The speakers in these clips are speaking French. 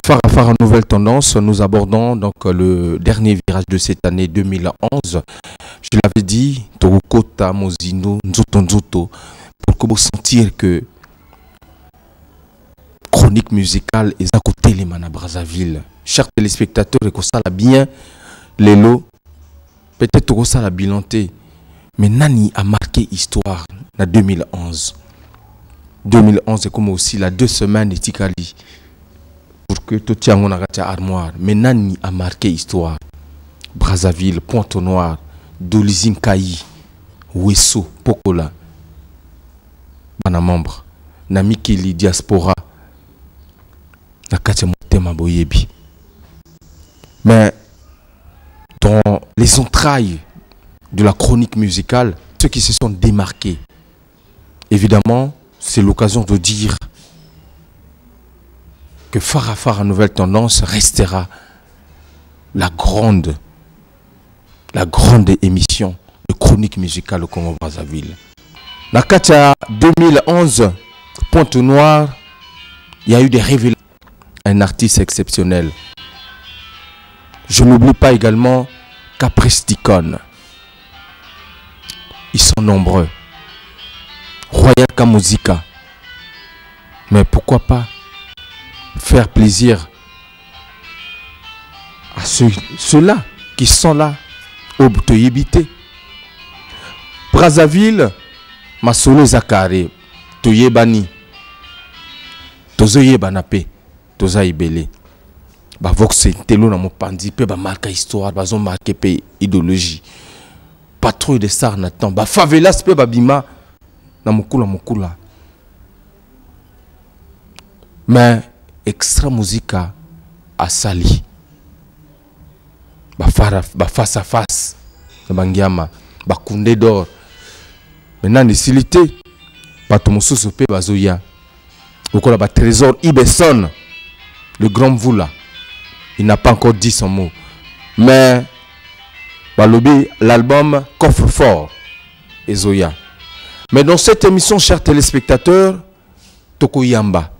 Phare nouvelle tendance, nous abordons donc le dernier virage de cette année 2011. Je l'avais dit, Torokota, Mozino, Nzoto Nzoto, pour que vous sentir que chronique musicale est à côté les à Brazzaville. Chers téléspectateurs, et que ça l'a bien, les lots, peut-être que ça l'a bilanté, mais Nani a marqué histoire en 2011. 2011 est comme aussi la 2 semaines de Tikali. Pour que tout tient mon armoire. Mais Nani a marqué histoire. Brazzaville, Pointe-Noire, Dolizine Kayi, Wesso, Pokola. Bana membre. Namikili diaspora. Nakatia Motema Boyebi. Mais dans les entrailles de la chronique musicale, ceux qui se sont démarqués, évidemment, c'est l'occasion de dire que Phare nouvelle tendance restera la grande émission de chronique musicale au Congo-Brazzaville. La Katia 2011, Pointe-Noire, il y a eu des révélations. Un artiste exceptionnel. Je n'oublie pas également Capristicon. Ils sont nombreux. Royal Kamuzika. Mais pourquoi pas faire plaisir à ceux-là qui sont là au Toyébité. Brazzaville, Masolo Zakare, Toyébani, Tozoyébanape, Tozaïbele. Bah vox telo na mo pandi pe ba marquer histoire, ba zon marquer pe idéologie. Patrouille de stars n'attend. Bah favelas pe ba bima na mukula. Mais extra musica à Sali. Bah face à face. Bangiama. Bah Koundé d'or. Maintenant, décilité. Bah Tomosusu pe bazoya. Ou quoi là, Trésor Ibeson. Le grand Voula. Il n'a pas encore dit son mot. Mais bah l'album Coffre-fort. Et Zoya. Mais dans cette émission, chers téléspectateurs, Tokoyamba.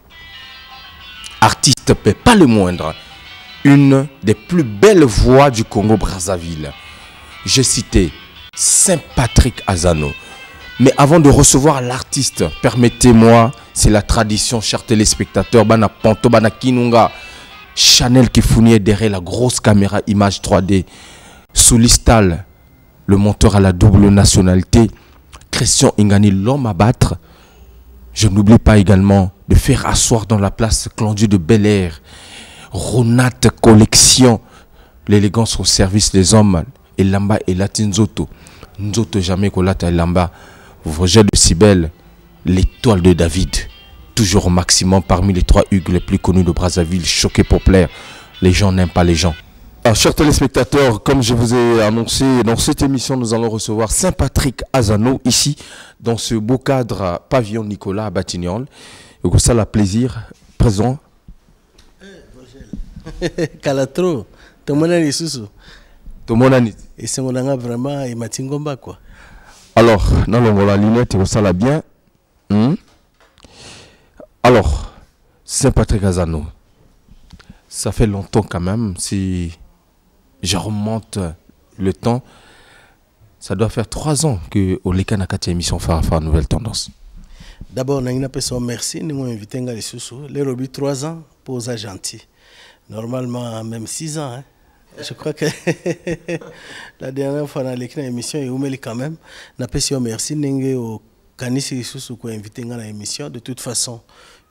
Artiste, pas le moindre, une des plus belles voix du Congo-Brazzaville. J'ai cité Saint-Patrick Azano. Mais avant de recevoir l'artiste, permettez-moi, c'est la tradition, chers téléspectateurs, Bana Panto, Bana Kinunga, Chanel qui fournit derrière la grosse caméra image 3D, Soulistal, le monteur à la double nationalité, Christian Ingani, l'homme à battre. Je n'oublie pas également de faire asseoir dans la place Clandieu de Bel Air, Ronat Collection, l'élégance au service des hommes, Elamba et Latinzoto. Nzoto jamais Kolata Elamba, Roger de Cybèle, l'étoile de David, toujours au maximum parmi les 3 Hugues les plus connus de Brazzaville, choqué pour plaire. Les gens n'aiment pas les gens. Alors, chers téléspectateurs, comme je vous ai annoncé, dans cette émission, nous allons recevoir Saint-Patrick Azano, ici, dans ce beau cadre pavillon Nicolas à Batignolles. Et que ça, la plaisir, présent. Kalatro, tout le monde est sous. Tout le monde est. Et c'est mon anga vraiment, et Matingomba, quoi. Alors, non, on la lunette, et ça, la bien. Alors, Saint-Patrick Azano, ça fait longtemps quand même, si je remonte le temps, ça doit faire 3 ans que Oleka Nakati émission Phare nouvelle tendance. D'abord, nous avons merci, nous avons invité les sous. Les robi 3 ans pour ça gentil. Normalement, même 6 ans. Hein. Je crois que la dernière fois dans l'émission, il y a quand même. Nous avons merci, nous avons kanisi sous pour inviter dans l'émission. De toute façon,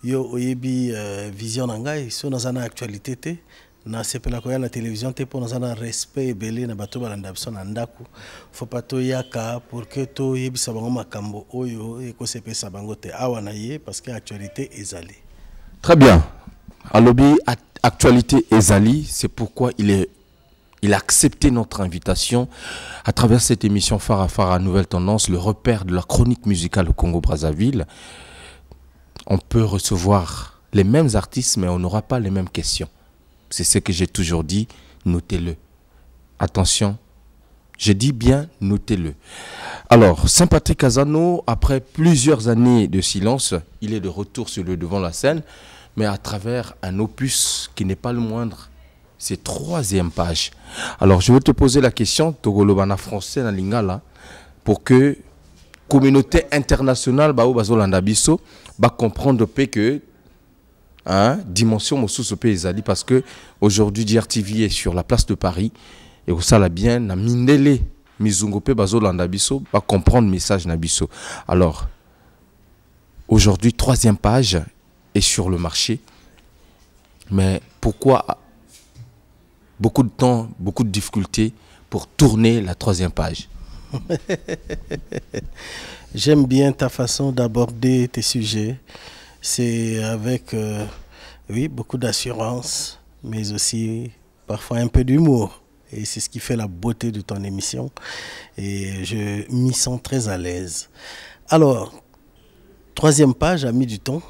yo oyebi vision nangai so dans une actualité na sepela ko ya na télévision te pour dans un respect belé na bato balanda biso na ndaku faut pas to yaka pour que to yebisa bango makambo oyo e ko sepesa bango te awa na ye parce que actualité ezali. Très bien. Alobi actualité ezali, c'est pourquoi il a accepté notre invitation à travers cette émission Phare nouvelle tendance, le repère de la chronique musicale au Congo-Brazzaville. On peut recevoir les mêmes artistes, mais on n'aura pas les mêmes questions. C'est ce que j'ai toujours dit, notez-le. Attention, je dis bien, notez-le. Alors, Saint-Patrick Azano, après plusieurs années de silence, il est de retour sur le devant de la scène. mais à travers un opus qui n'est pas le moindre. C'est 3e page. Alors, je vais te poser la question, Togolobana français na lingala, pour que communauté internationale ba bazolanda biso ba comprendre que dimension mosusu pe ezali, parce que aujourd'hui DRTV est sur la place de Paris et au sala bien na mindele mizungo pe bazolanda biso ba comprendre message na biso. Alors aujourd'hui 3e page est sur le marché, mais pourquoi beaucoup de temps, beaucoup de difficultés pour tourner la 3e page? J'aime bien ta façon d'aborder tes sujets. C'est avec, oui, beaucoup d'assurance, mais aussi parfois un peu d'humour. Et c'est ce qui fait la beauté de ton émission. Et je m'y sens très à l'aise. Alors, 3e page a mis du temps,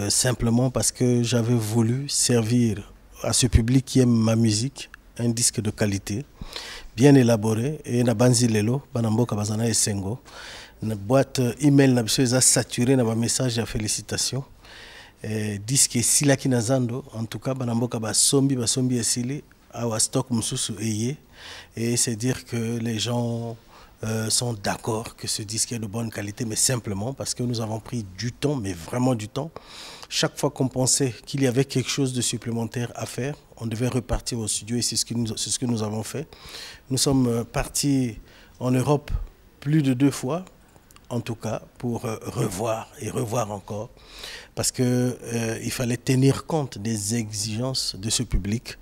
simplement parce que j'avais voulu servir à ce public qui aime ma musique un disque de qualité, bien élaboré, et na banzi lelo banamboka bazana esengo na boîte email na biso eza saturé na ba message de félicitations, disque sila kinazando, en tout cas banamboka basombi esili awa stock mususu eye, et c'est dire que les gens sont d'accord que ce disque est de bonne qualité, mais simplement parce que nous avons pris du temps, mais vraiment du temps. Chaque fois qu'on pensait qu'il y avait quelque chose de supplémentaire à faire, on devait repartir au studio, et c'est ce que nous avons fait. Nous sommes partis en Europe plus de 2 fois, en tout cas, pour revoir et revoir encore, parce qu'il fallait tenir compte des exigences de ce public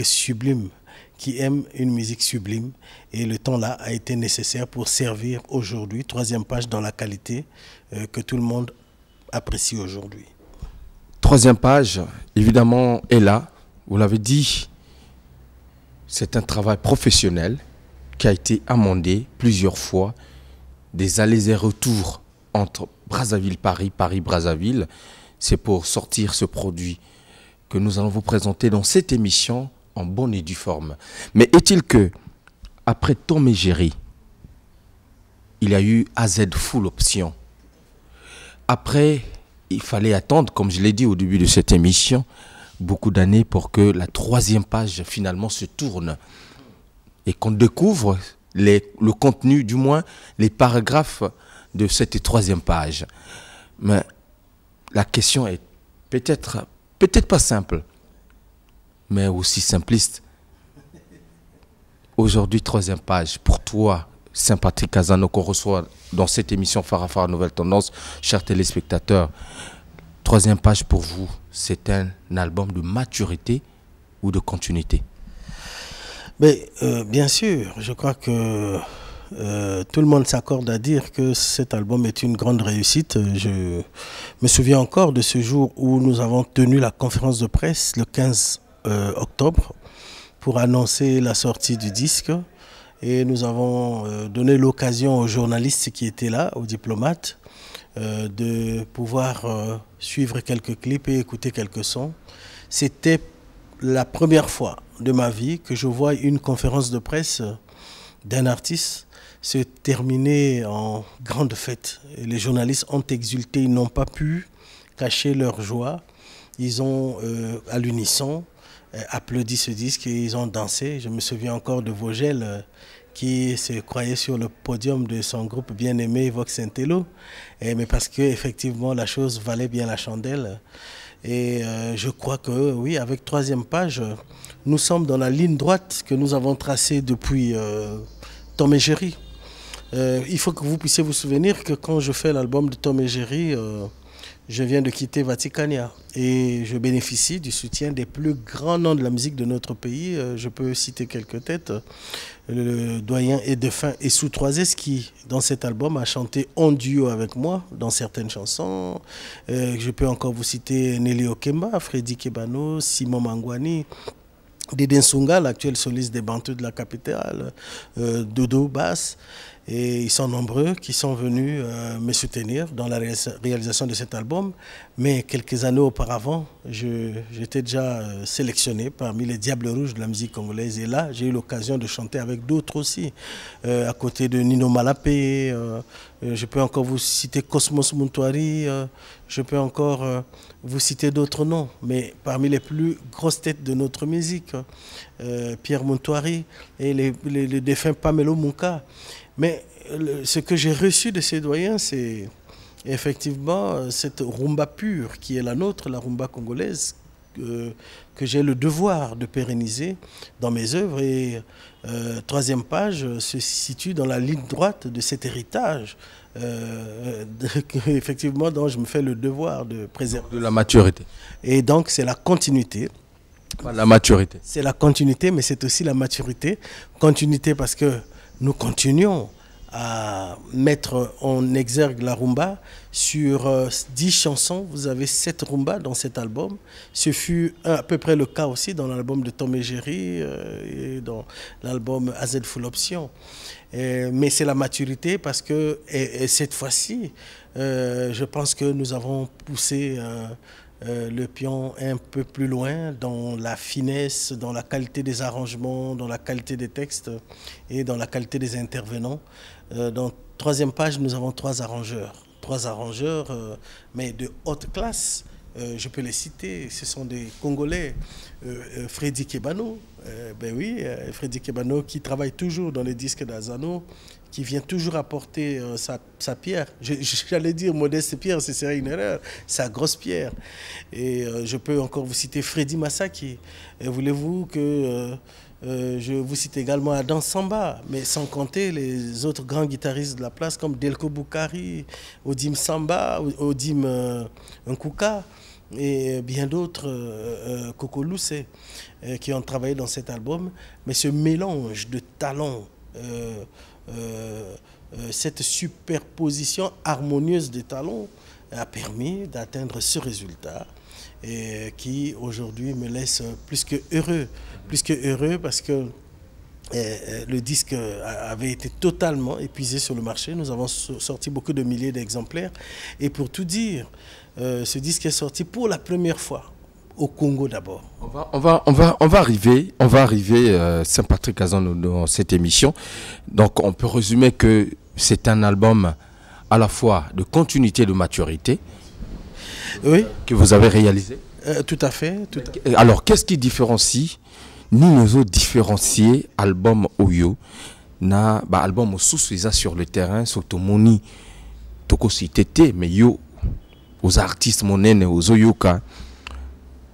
sublime, qui aime une musique sublime, et le temps là a été nécessaire pour servir aujourd'hui 3e page dans la qualité que tout le monde apprécie aujourd'hui. 3e page, évidemment, est là. Vous l'avez dit, c'est un travail professionnel qui a été amendé plusieurs fois, des allers et retours entre Brazzaville-Paris, Paris-Brazzaville. C'est pour sortir ce produit que nous allons vous présenter dans cette émission en bonne et due forme. Mais est-il que, après Tom et Jerry, il y a eu AZ Full Option. Après, il fallait attendre, comme je l'ai dit au début de cette émission, beaucoup d'années pour que la 3e page finalement se tourne et qu'on découvre le contenu, du moins les paragraphes de cette 3e page. Mais la question est peut-être pas simple, mais aussi simpliste. Aujourd'hui, 3e page, pour toi, Saint-Patrick Kazano, qu'on reçoit dans cette émission Farafara Nouvelle Tendance, chers téléspectateurs, 3e page pour vous, c'est un album de maturité ou de continuité? Mais, bien sûr, je crois que tout le monde s'accorde à dire que cet album est une grande réussite. Je me souviens encore de ce jour où nous avons tenu la conférence de presse le 15 octobre pour annoncer la sortie du disque. Et nous avons donné l'occasion aux journalistes qui étaient là, aux diplomates, de pouvoir suivre quelques clips et écouter quelques sons. C'était la première fois de ma vie que je vois une conférence de presse d'un artiste se terminer en grande fête. Et les journalistes ont exulté, ils n'ont pas pu cacher leur joie. Ils ont, à l'unisson, applaudi ce disque et ils ont dansé. Je me souviens encore de Vogel qui se croyait sur le podium de son groupe bien-aimé Vox Intello, mais parce qu'effectivement la chose valait bien la chandelle. Et je crois que oui, avec 3e page, nous sommes dans la ligne droite que nous avons tracée depuis Tom et Jerry. Il faut que vous puissiez vous souvenir que quand je fais l'album de Tom et Jerry, je viens de quitter Vaticania et je bénéficie du soutien des plus grands noms de la musique de notre pays. Je peux citer quelques têtes. Le doyen et défunt Essou Troisès qui, dans cet album, a chanté en duo avec moi dans certaines chansons. Je peux encore vous citer Nelly Okemba, Freddy Kebano, Simon Mangwani, Dédé Nsunga, l'actuel soliste des Bantous de la capitale, Dodo Bass. Et ils sont nombreux qui sont venus me soutenir dans la réalisation de cet album. Mais quelques années auparavant, j'étais déjà sélectionné parmi les Diables Rouges de la musique congolaise. Et là, j'ai eu l'occasion de chanter avec d'autres aussi, à côté de Nino Malapé. Je peux encore vous citer Cosmos Muntwari. Je peux encore vous citer d'autres noms. Mais parmi les plus grosses têtes de notre musique, Pierre Muntwari et le défunt Pamelo Munka. Mais ce que j'ai reçu de ces doyens, c'est effectivement cette rumba pure qui est la nôtre, la rumba congolaise, que j'ai le devoir de pérenniser dans mes œuvres. Et troisième page se situe dans la ligne droite de cet héritage, effectivement, dont je me fais le devoir de préserver. De la maturité. Et donc, c'est la continuité. La maturité. C'est la continuité, mais c'est aussi la maturité. Continuité parce que nous continuons à mettre en exergue la rumba. Sur 10 chansons, vous avez 7 rumbas dans cet album. Ce fut à peu près le cas aussi dans l'album de Tom et Jerry et dans l'album AZ Full Option. Mais c'est la maturité parce que et cette fois-ci, je pense que nous avons poussé le pion un peu plus loin dans la finesse, dans la qualité des arrangements, dans la qualité des textes et dans la qualité des intervenants. Dans troisième page, nous avons 3 arrangeurs. 3 arrangeurs, mais de haute classe. Je peux les citer, ce sont des Congolais. Freddy Kebano, ben oui, Freddy Kebano qui travaille toujours dans les disques d'Azano, qui vient toujours apporter sa pierre. J'allais dire modeste pierre, ce serait une erreur, sa grosse pierre. Et je peux encore vous citer Freddy Masaki. Voulez-vous que je vous cite également Adam Samba, mais sans compter les autres grands guitaristes de la place comme Delko Boukari, Odim Samba, Odim Nkuka et bien d'autres, Coco Loussé, qui ont travaillé dans cet album. Mais ce mélange de talents, cette superposition harmonieuse des talents a permis d'atteindre ce résultat et qui aujourd'hui me laisse plus que heureux parce que le disque avait été totalement épuisé sur le marché. Nous avons sorti beaucoup de milliers d'exemplaires et pour tout dire, ce disque est sorti pour la première fois au Congo d'abord. On va arriver Saint-Patrick Azan dans cette émission. Donc on peut résumer que c'est un album à la fois de continuité et de maturité, oui, que vous avez réalisé. Tout à fait. Alors qu'est-ce qui différencie ni nous autres différencier album Oyo na ba album sous sur le terrain sur Tomoni toko cité mais yo aux artistes monene aux oyoka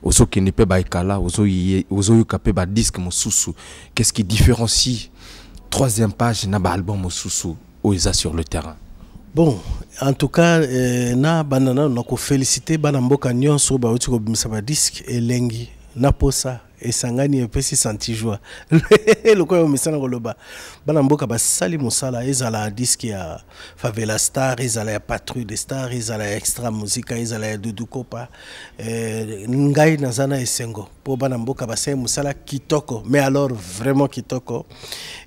aux qui ne peut ba ikala aux oyoka pe ba disque mosusu. Qu'est-ce qui différencie troisième page na ba album mosusu oza sur le terrain? Bon, en tout cas, na banana nako féliciter bana mboka nyonso ba uti ko bimisa ba disque elengi na posa esangani epesi santi joie. Loko yo misana koloba bana mboka basali musala ezala disque ya Favela Star, ezala ya Patrouille des Stars, ezala ya Extra Musica, ezala ya Doudou Kopa, ngai nazana esengo po bana mboka basali musala kitoko, mais alors vraiment kitoko.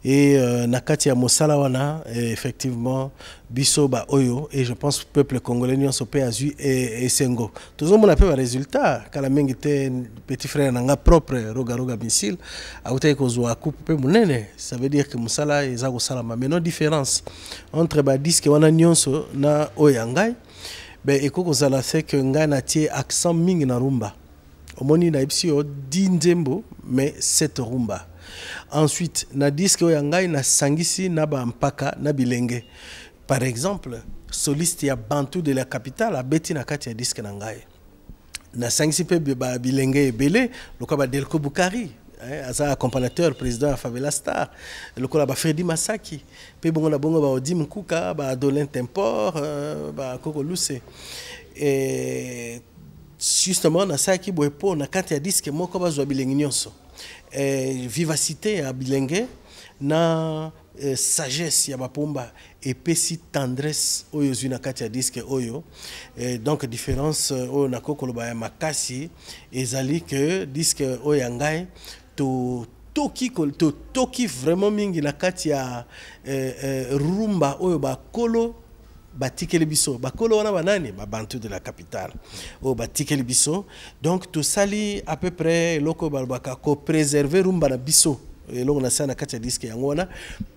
Et nakati ya musala wana effectivement biso ba oyo, et je pense peuple congolais nyonso pe azu et sengo toujours mon appel résultat kala mingi te petit frère nanga propre roga missile autai ko zo coupe pe munene. Ça veut dire que musala eza ko sala mais non différence entre ba disque wana nyonso na oyangai ben ekoko zala c'est que ngai na tie accent mingi na rumba omoni na ipsi o dinzembo mais cette rumba. Ensuite na disque oyangai na sangisi na ba mpaka na bilenge. Par exemple, soliste ya Bantu de la capitale a beti na kati ya disque na ngai. Na sangisi pe ba bilenge ebele, lokola ba Delko Boukari, asa accompagnateur président ya Favela Star, lokola ba Freddy Masaki, pe bongo na bongo ba Odim Nkuka, ba Adolin Tempor, ba Coco Loussé. Et justement na saki boepo na kati ya disque moko ba zo bilenge nyonso. Vivacité ya bilenge na sagesse ya bapomba et pesi tendresse oyo zuna kati ya disque oyo. Donc différence oyo nakokoloba ya makasi ezali que disque oyo ngai to toki vraiment mingi na kati ya rumba oyo bakolo batikeli biso bakolo wana banani babantu de la capitale oyo batikeli biso donc tosali à peu près loko balobaka ko préserver rumba na biso eloko na sana kati ya disque yango wana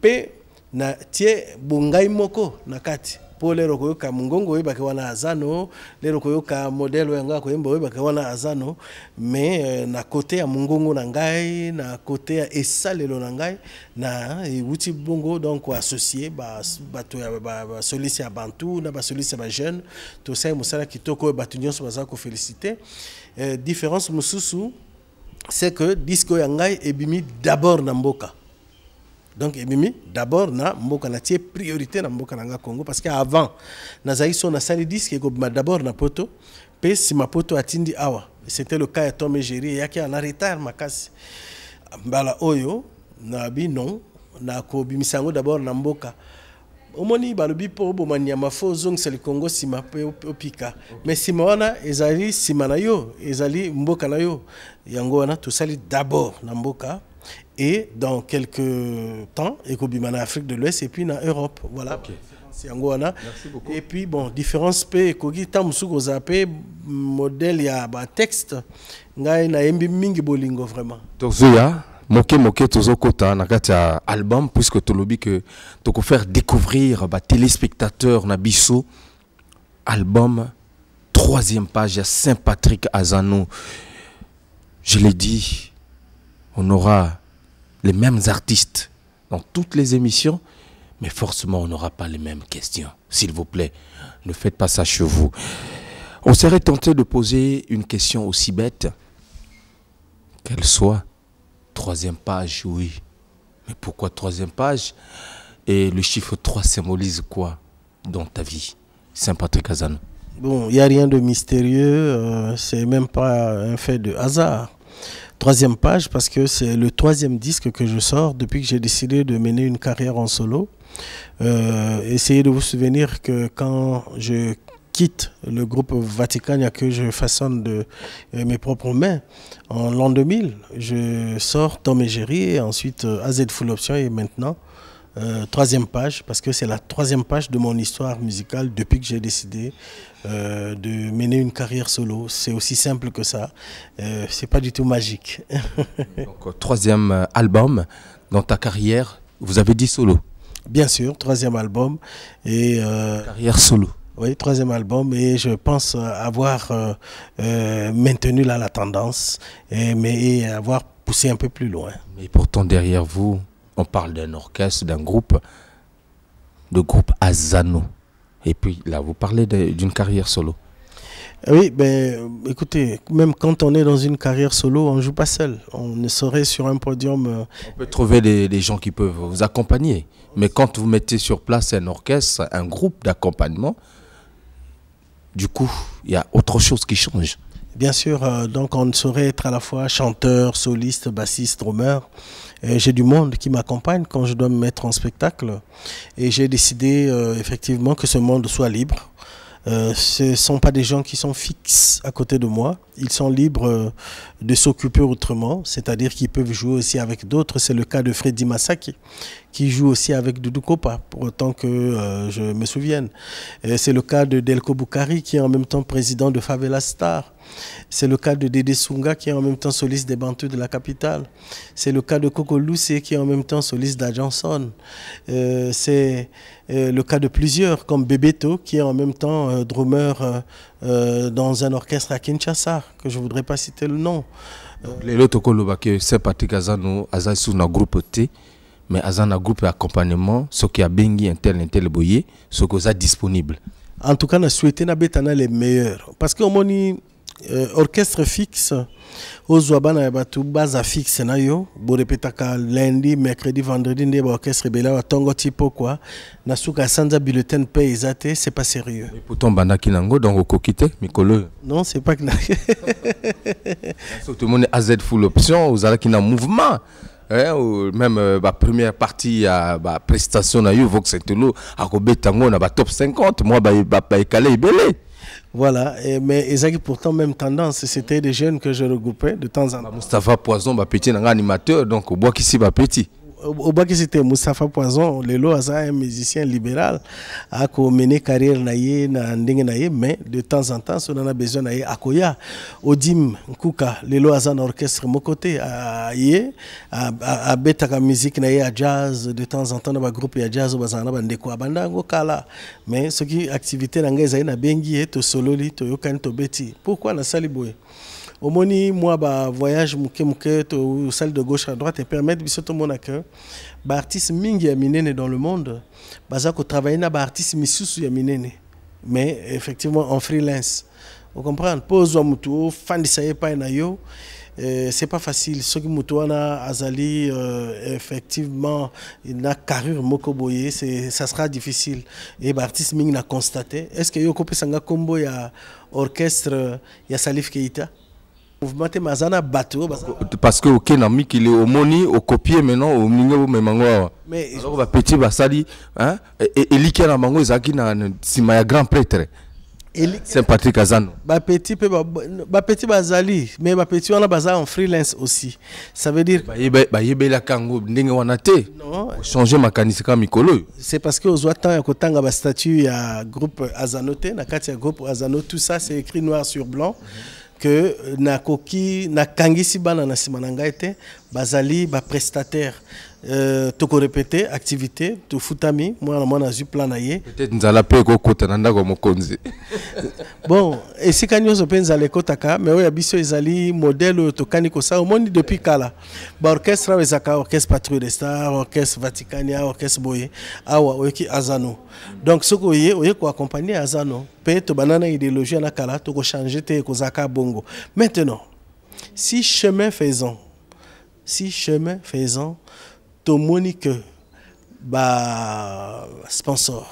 pe na tie bongai moko na kati po lero koyoka mungongo oyebake wana azano lero koyoka modele yanga koyemba oyebake wana azano mais na côté ya mungongo na ngai na côté ya esalelo na ngai na wuti bongo donc associé bato ya ba soliste ya bantu na ba soliste ba jeune to sai musala kitoko bato nyonso baza ko féliciter différence mususu c'est que disco ya ngai ebimi d'abord na mboka. Donc ebimi d'abord na mboka na tie priorité na mboka na Congo parce qu'avant nazali so na sali disque ekobima d'abord na poto pe si ma poto atindi awa c'était le cas ya Tom et Jerry yaki en retard makasi mbala oyo na bino na kobimisa ngo d'abord na mboka omoni balobi po bomania mafo zongisa Congo sima pe opika mais sima wana ezali sima na yo ezali mboka na yo yango wana to sali d'abord na mboka. Et dans quelques temps, en Afrique de l'Ouest et puis en Europe. Voilà. Okay. C'est Angoana. Merci beaucoup. Et puis, bon, différence P, Kogi, Tamsuko Zapé, modèle, il y a un texte. Il y a un mingi bolingo vraiment. Donc, Zoya, moke tozo kota nakata album, puisque tu l'as que tu peux faire découvrir les téléspectateurs Nabiso, album, 3e page, Saint-Patrick Azano. Je l'ai dit, on aura les mêmes artistes dans toutes les émissions, mais forcément on n'aura pas les mêmes questions. S'il vous plaît, ne faites pas ça chez vous. On serait tenté de poser une question aussi bête qu'elle soit. 3e page, oui. Mais pourquoi 3e page? Et le chiffre 3 symbolise quoi dans ta vie, Saint-Patrick Azano? Bon, il n'y a rien de mystérieux, c'est même pas un fait de hasard. 3e page parce que c'est le 3e disque que je sors depuis que j'ai décidé de mener une carrière en solo. Essayez de vous souvenir que quand je quitte le groupe Vatican, que je façonne de mes propres mains, en l'an 2000, je sors Tom et Jerry et ensuite AZ Full Option et maintenant 3e page parce que c'est la 3e page de mon histoire musicale depuis que j'ai décidé de mener une carrière solo. C'est aussi simple que ça. C'est pas du tout magique. Donc 3e album dans ta carrière, vous avez dit solo? Bien sûr, 3e album et carrière solo. Oui, 3e album et je pense avoir maintenu là la tendance mais avoir poussé un peu plus loin. Mais pourtant derrière vous, on parle d'un orchestre, d'un groupe, de groupe Azano. Et puis là, vous parlez d'une carrière solo. Oui, ben écoutez, même quand on est dans une carrière solo, on ne joue pas seul. On ne serait sur un podium. On peut trouver des gens qui peuvent vous accompagner. Mais quand vous mettez sur place un orchestre, un groupe d'accompagnement, du coup, il y a autre chose qui change. Bien sûr, donc on saurait être à la fois chanteur, soliste, bassiste, drummer. J'ai du monde qui m'accompagne quand je dois me mettre en spectacle. Et j'ai décidé effectivement que ce monde soit libre. Ce ne sont pas des gens qui sont fixes à côté de moi. Ils sont libres de s'occuper autrement, c'est-à-dire qu'ils peuvent jouer aussi avec d'autres. C'est le cas de Freddy Masaki, qui joue aussi avec Doudou Kopa, pour autant que je me souvienne. C'est le cas de Delko Boukari, qui est en même temps président de Favela Star. C'est le cas de Dédé Sunga, qui est en même temps soliste des Bantus de la capitale. C'est le cas de Coco Loussé, qui est en même temps soliste d'Ajanson. C'est le cas de plusieurs, comme Bebeto, qui est en même temps drummer dans un orchestre à Kinshasa, que je ne voudrais pas citer le nom. Les autres c'est Patrick Azano, Azano na groupe T, mais Azano groupe d'accompagnement, ce qui a bengi intel boyé, ce qui est disponible. En tout cas, on a souhaité na les meilleurs. Parce que orchestre fixe, aux Zouabana batu base fixe na yo, bo répétaka lundi, mercredi, vendredi, ndé orchestre bela wa tongo tipo quoi, na suka sanza bulletin paye zate, c'est pas sérieux. Et pourtant banda kinango donc kokite mikolo. Non, c'est pas que tout le monde AZ Full Option, vous allez qui na mouvement. Ou même la première partie à la prestation na yo Vox Entelo à Robetango na ba top 50, moi ba calé belé. Voilà, mais ils ont pourtant même tendance. C'était des jeunes que je regroupais de temps en temps. Moustapha Poison, petit animateur, donc au bois qui s'y petit. Au bas que c'était Moustapha Poison, Lelo Aza, un musicien libéral, a mené carrière naïe, mais de temps en temps, si on a besoin naïe, Akoya, Odim, Kuka, Lelo Aza, orchestre, mon côté, à Betaka musique naïe, à jazz, de temps en temps, dans le groupe, il y a jazz, au Bazana, Bandeko, Abandango, Kala. Mais ce qui activité dans les na bengi, to sololi, to yokan, to beti. Pourquoi na saliboué? Au moni moi ba voyage muke to salle de gauche à droite et permettre biso to mona que ba artiste mingi ya minene dans le monde baza ko travailler na ba artiste misusu ya minene mais effectivement en freelance. Vous comprenez pose wa mutu fan di saye pa na yo c'est pas facile ce qui mutu wana azali effectivement na carrure moko boye c'est ça sera difficile et ba artiste mingi na constater est-ce que yo ko pesanga kombo ya orchestre ya Salif Keita. Parce que au Kenami qu'il est au moni au copier maintenant au mingo memango mais alors va petit basali hein et liké na mango ezaki na sima ya grand prêtre Saint Patrick Azano ba petit bazali mais ba petit on a bazar en freelance aussi ça veut dire ba yebela kango ndenge wana te changer makanisika mikolo c'est parce que aux temps ya kotanga ba statut ya groupe Azano te na kati ya groupe Azano tout ça c'est écrit noir sur blanc que na koki na kangisi bana na simananga été bazali ba prestataire toko répéter activité to futami moi na zu plan naie peut-être nzala pe ko kota na ndako mokonzi bon et si kanyo zo penza le kotaka mais oya biso ezali modèle to kaniko ça au monde depuis kala ba orchestre wezaka orchestre Patrouille des Stars orchestre Vaticania orchestre Boye awa oki Azano donc ce oye ko accompagner Azano pe to banana idéologie na kala to ko changer te ko zaka bongo maintenant si chemin faisant to monique ba sponsor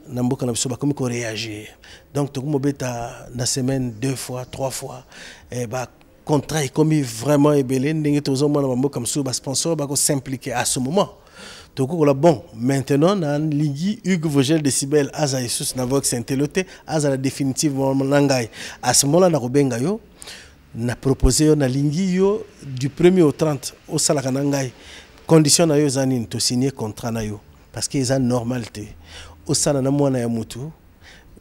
namboka na biso ba comme ko réagir donc to mo beta na semaine 2 fois 3 fois et ba contrat est comme vraiment ébélé ndenge tozo mona ba mboka mso ba sponsor ba ko s'impliquer à ce moment to ko la bon maintenant na ligi Hugues Vogel Décibel aza Jesus na vox inteloté aza la définitivement nangai à ce moment là na kobenga yo na proposé yo na lingi yo du 1er au 30 au salaka nangai condition na yo zanine to signer contrat na yo parce que ça normalité au sala na mwana ya mutu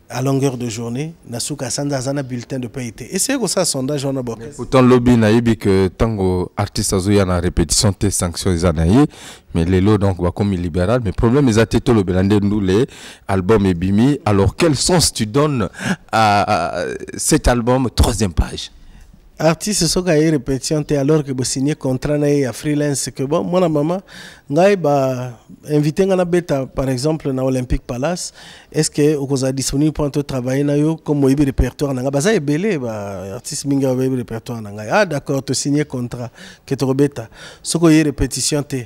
à longueur de journée na suka sanda zana bulletin de paie et c'est que ça sondage on a beaucoup pourtant lobby na yibi que tango artiste azoya na répétition te sanction zanayi mais les lots donc va comme libéral mais problème les ateto le belande nous les album et bimi alors quel sens tu donnes à cet album troisième page artiste soka y répétition alors que vous signez contrat na freelance que bon moi maman ngai ba invité ngana beta par exemple na Olympic Palace est-ce que vous êtes disponible pour travailler na yo comme moyibi répertoire na baza ebele ba artiste minga ba répertoire na ngai ah d'accord to signer contrat que to beta soko y répétition te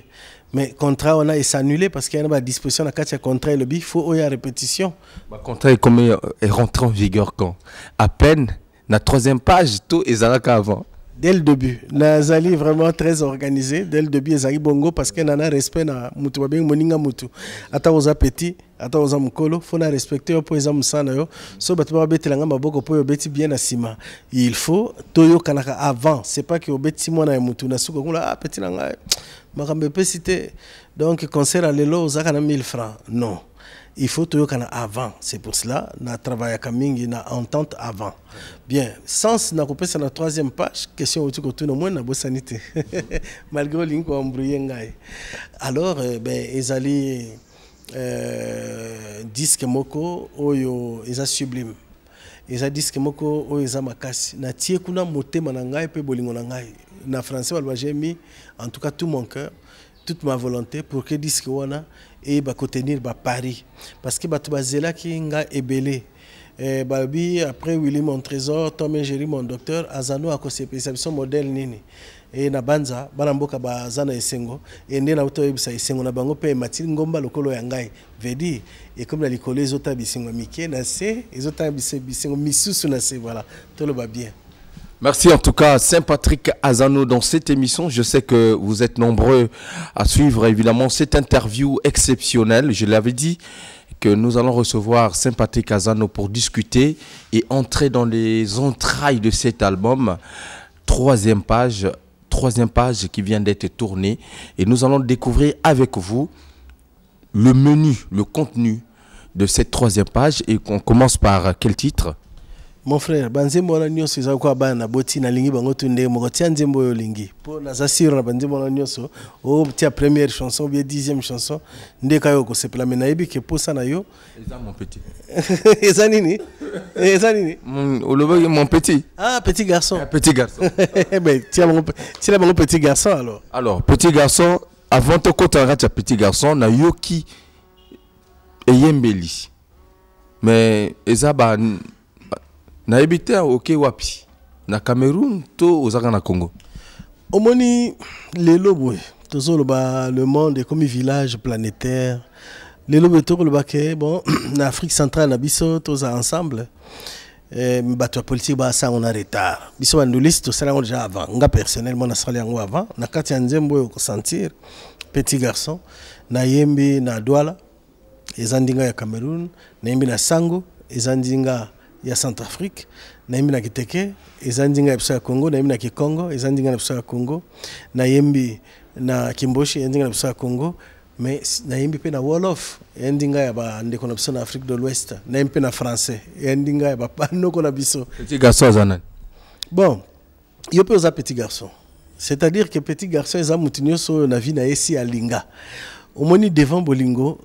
mais contrat on a s'annulé parce qu'il y a une disposition dans le contrat et le il faut y a répétition le contrat est rentré en vigueur quand à peine la troisième page, tout est avant. Dès le début, Nazali vraiment très organisé. Dès le début, Ezali bongo parce que nana respect na mutu babeng moninga mutu. Ata oza petit, ata oza mukolo, faut na respecter po eza musana yo. So batba betelanga maboko po beti bien na sima. Il faut toyo kanaka avant. C'est pas que obeti mona ya mutu na suko ngula ah petit nanga. Makambe pesité. Donc concert à lelo ozaka na 1000 francs. Non. Il faut tout avant. C'est pour cela qu'on a travaillé à mingi na entente avant. Bien, sans na coupé sur la troisième page, question au tout le monde na sanité. Malgré l'inco embrouillé ngai. Alors ben ezali disque moko oyo eza sublime. Eza disque moko oyo eza makasi. Na tie kuna motema na ngai pe bolingo na ngai. Na français j'ai mis en tout cas tout mon cœur, toute ma volonté pour que disque wana et ba contenir ba Paris parce que batu bazela ki nga ebele babi après Willy mon trésor Tom et Jerry mon docteur Azano a conception modèle nini et na banza bana mboka bazana esengo et ndena auto ebisa esengo na bango pe matiri ngomba lokolo ya ngai vedi et comme la likolo ezota bisengo mike na se ezota bisengo misusu na se voilà tout le va bien. Merci en tout cas Saint-Patrick Azano dans cette émission. Je sais que vous êtes nombreux à suivre évidemment cette interview exceptionnelle. Je l'avais dit que nous allons recevoir Saint-Patrick Azano pour discuter et entrer dans les entrailles de cet album. Troisième page qui vient d'être tournée. Et nous allons découvrir avec vous le menu, le contenu de cette troisième page. Et on commence par quel titre? Mon frère, banzembo na nyoso za kwa bana boti na lingi bango tunde mo tia nzembo yo lingi. Po na zasiro na banzembo na nyoso o tia première chanson ou bien 10e chanson ndeka yo ko sepela mena yebi ke posa na yo. Eza mon petit. Eza nini? Eza nini? Mon petit. Ah, petit garçon. Petit garçon. Ben tia bango petit garçon alors. Alors, petit garçon, avant de kotanga tia petit garçon na yoki eyembeli. Mais eza ba na habité OK wapi na Cameroun to ozaka na Congo. Omoni lelo boy tozolo ba le monde est comme un village planétaire. Lelo beto le baké bon na Afrique centrale na biso toza ensemble. Bato politique ba ça on a retard. Biso banduliste to sala déjà avant. Nga personnellement na sala yango avant na kati ya nzembo ko sentir petit garçon na yembi na Douala ezandinga ya Cameroun na yembi na Sango ezandinga ya Centrafrique, naimbi na Kiteke, ezandinga ya Psa Congo, naimbi na Kikongo, ezandinga na Psa Congo, naimbi na Kimboshi, ezandinga na Psa Congo, mais naimbi pe na Wolof, ezandinga ya ba ndeko na biso na Afrique de l'Ouest, naimbi pe na français, ezandinga ya ba panoko na biso. Petit garçon zanan. Bon, yo pe oza petit garçon. C'est-à-dire que petit garçon eza mutinyo so na vie na esi alinga. Omoni devant bolingo,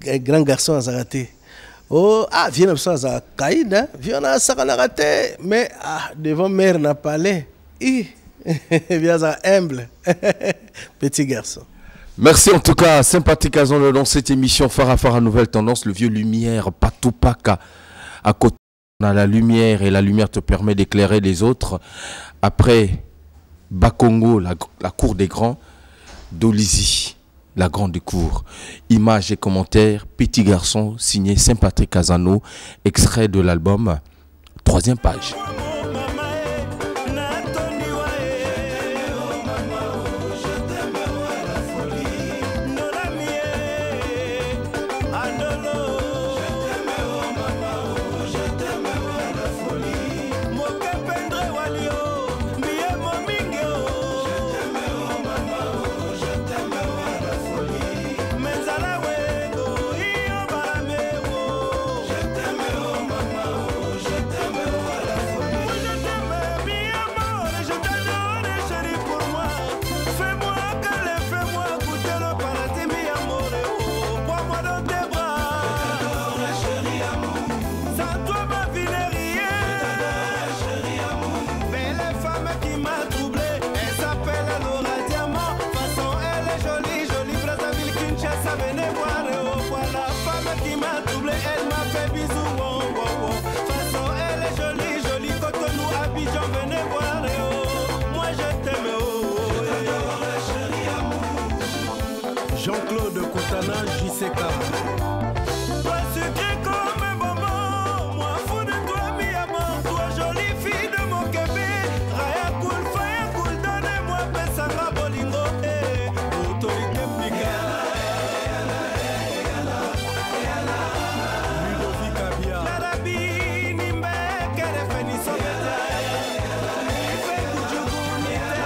grand garçon azarate. Oh, viens comme ça, ça caïd, hein? Viens à ça, mais devant mère n'a pas l'air. Viens à humble, petit garçon. Merci en tout cas, Saint-Patrick Azano dans cette émission Farafara Nouvelle Tendance, le vieux lumière, Patupaka. À côté, on a la lumière et la lumière te permet d'éclairer les autres. Après, Bakongo, la cour des grands, Dolizy. La grande cour. Images et commentaires, petit garçon, signé Saint-Patrick Azano, extrait de l'album, troisième page. Jean-Claude Koutana, JCK. Toi sucré comme un bonbon, moi fou de toi mi amant, toi jolie fille de mon Québec. Raya cool, fire cool, donnez-moi Pessanga Bolingo, autorité Pika. Ludovic Abia. Narabi, Nimbe, Kere Feniso, Ife Kujugu, Nite,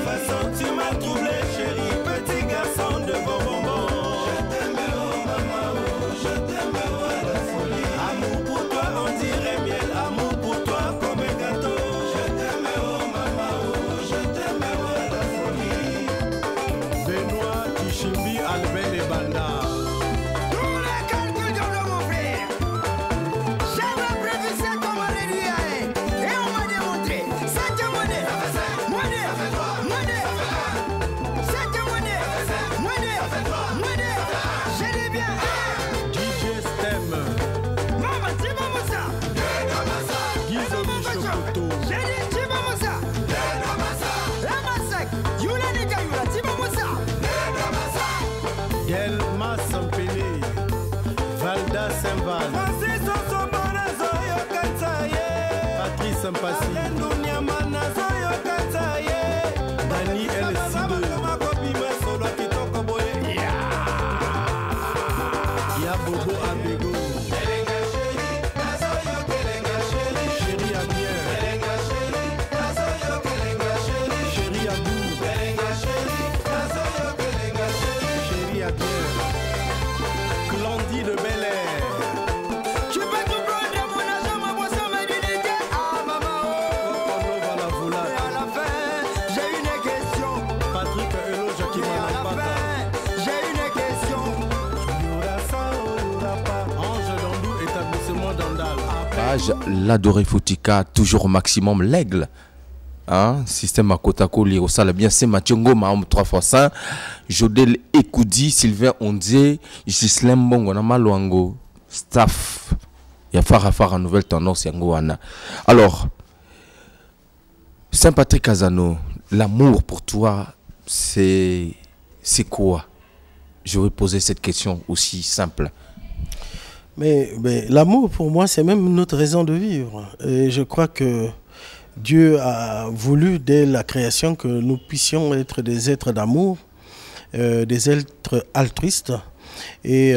façon tu m'as troublé chérie, petit garçon de bon bonbon. Je t'aime oh maman, je t'aime oh la folie. Amour pour toi on dirait miel, amour pour toi comme un gâteau. Je t'aime oh maman, je t'aime oh la folie. Benoît Kishimbi, Albert et Banda. Tous les calculs de mon frère. J'avais prévu ça comme on l'a dit, et on m'a démontré. C'est un monnaie, je dis bien. DJ Stem. Maman, dis-moi ça. Guizo Michokoto. J'ai dit, dis-moi ça. Ramasak, Yula Nika Yula, dis-moi ça. Delma Sampele. Valda Saint-Val. Francis Osomona Zoyo Katsaye. Patrice Sampassi. Alendunia Mana Zoyo Katsaye. Dani El Sido. Makopi Masolo Kita. Village, l'adoré Foutika, toujours au maximum, l'aigle. Hein? Système à Kotako, Lirosala, bien c'est Mathieu Ngoma, 3x5, Jodel Ekoudi, Sylvain Ondé, Gislain Bongo, Namaluango, staff. Il y a Farafara Nouvelle Tendance, Yangoana. Alors, Saint-Patrick Azano, l'amour pour toi, c'est quoi? J'aurais posé cette question aussi simple. Mais l'amour, pour moi, c'est même notre raison de vivre. Et je crois que Dieu a voulu, dès la création, que nous puissions être des êtres d'amour, des êtres altruistes. Et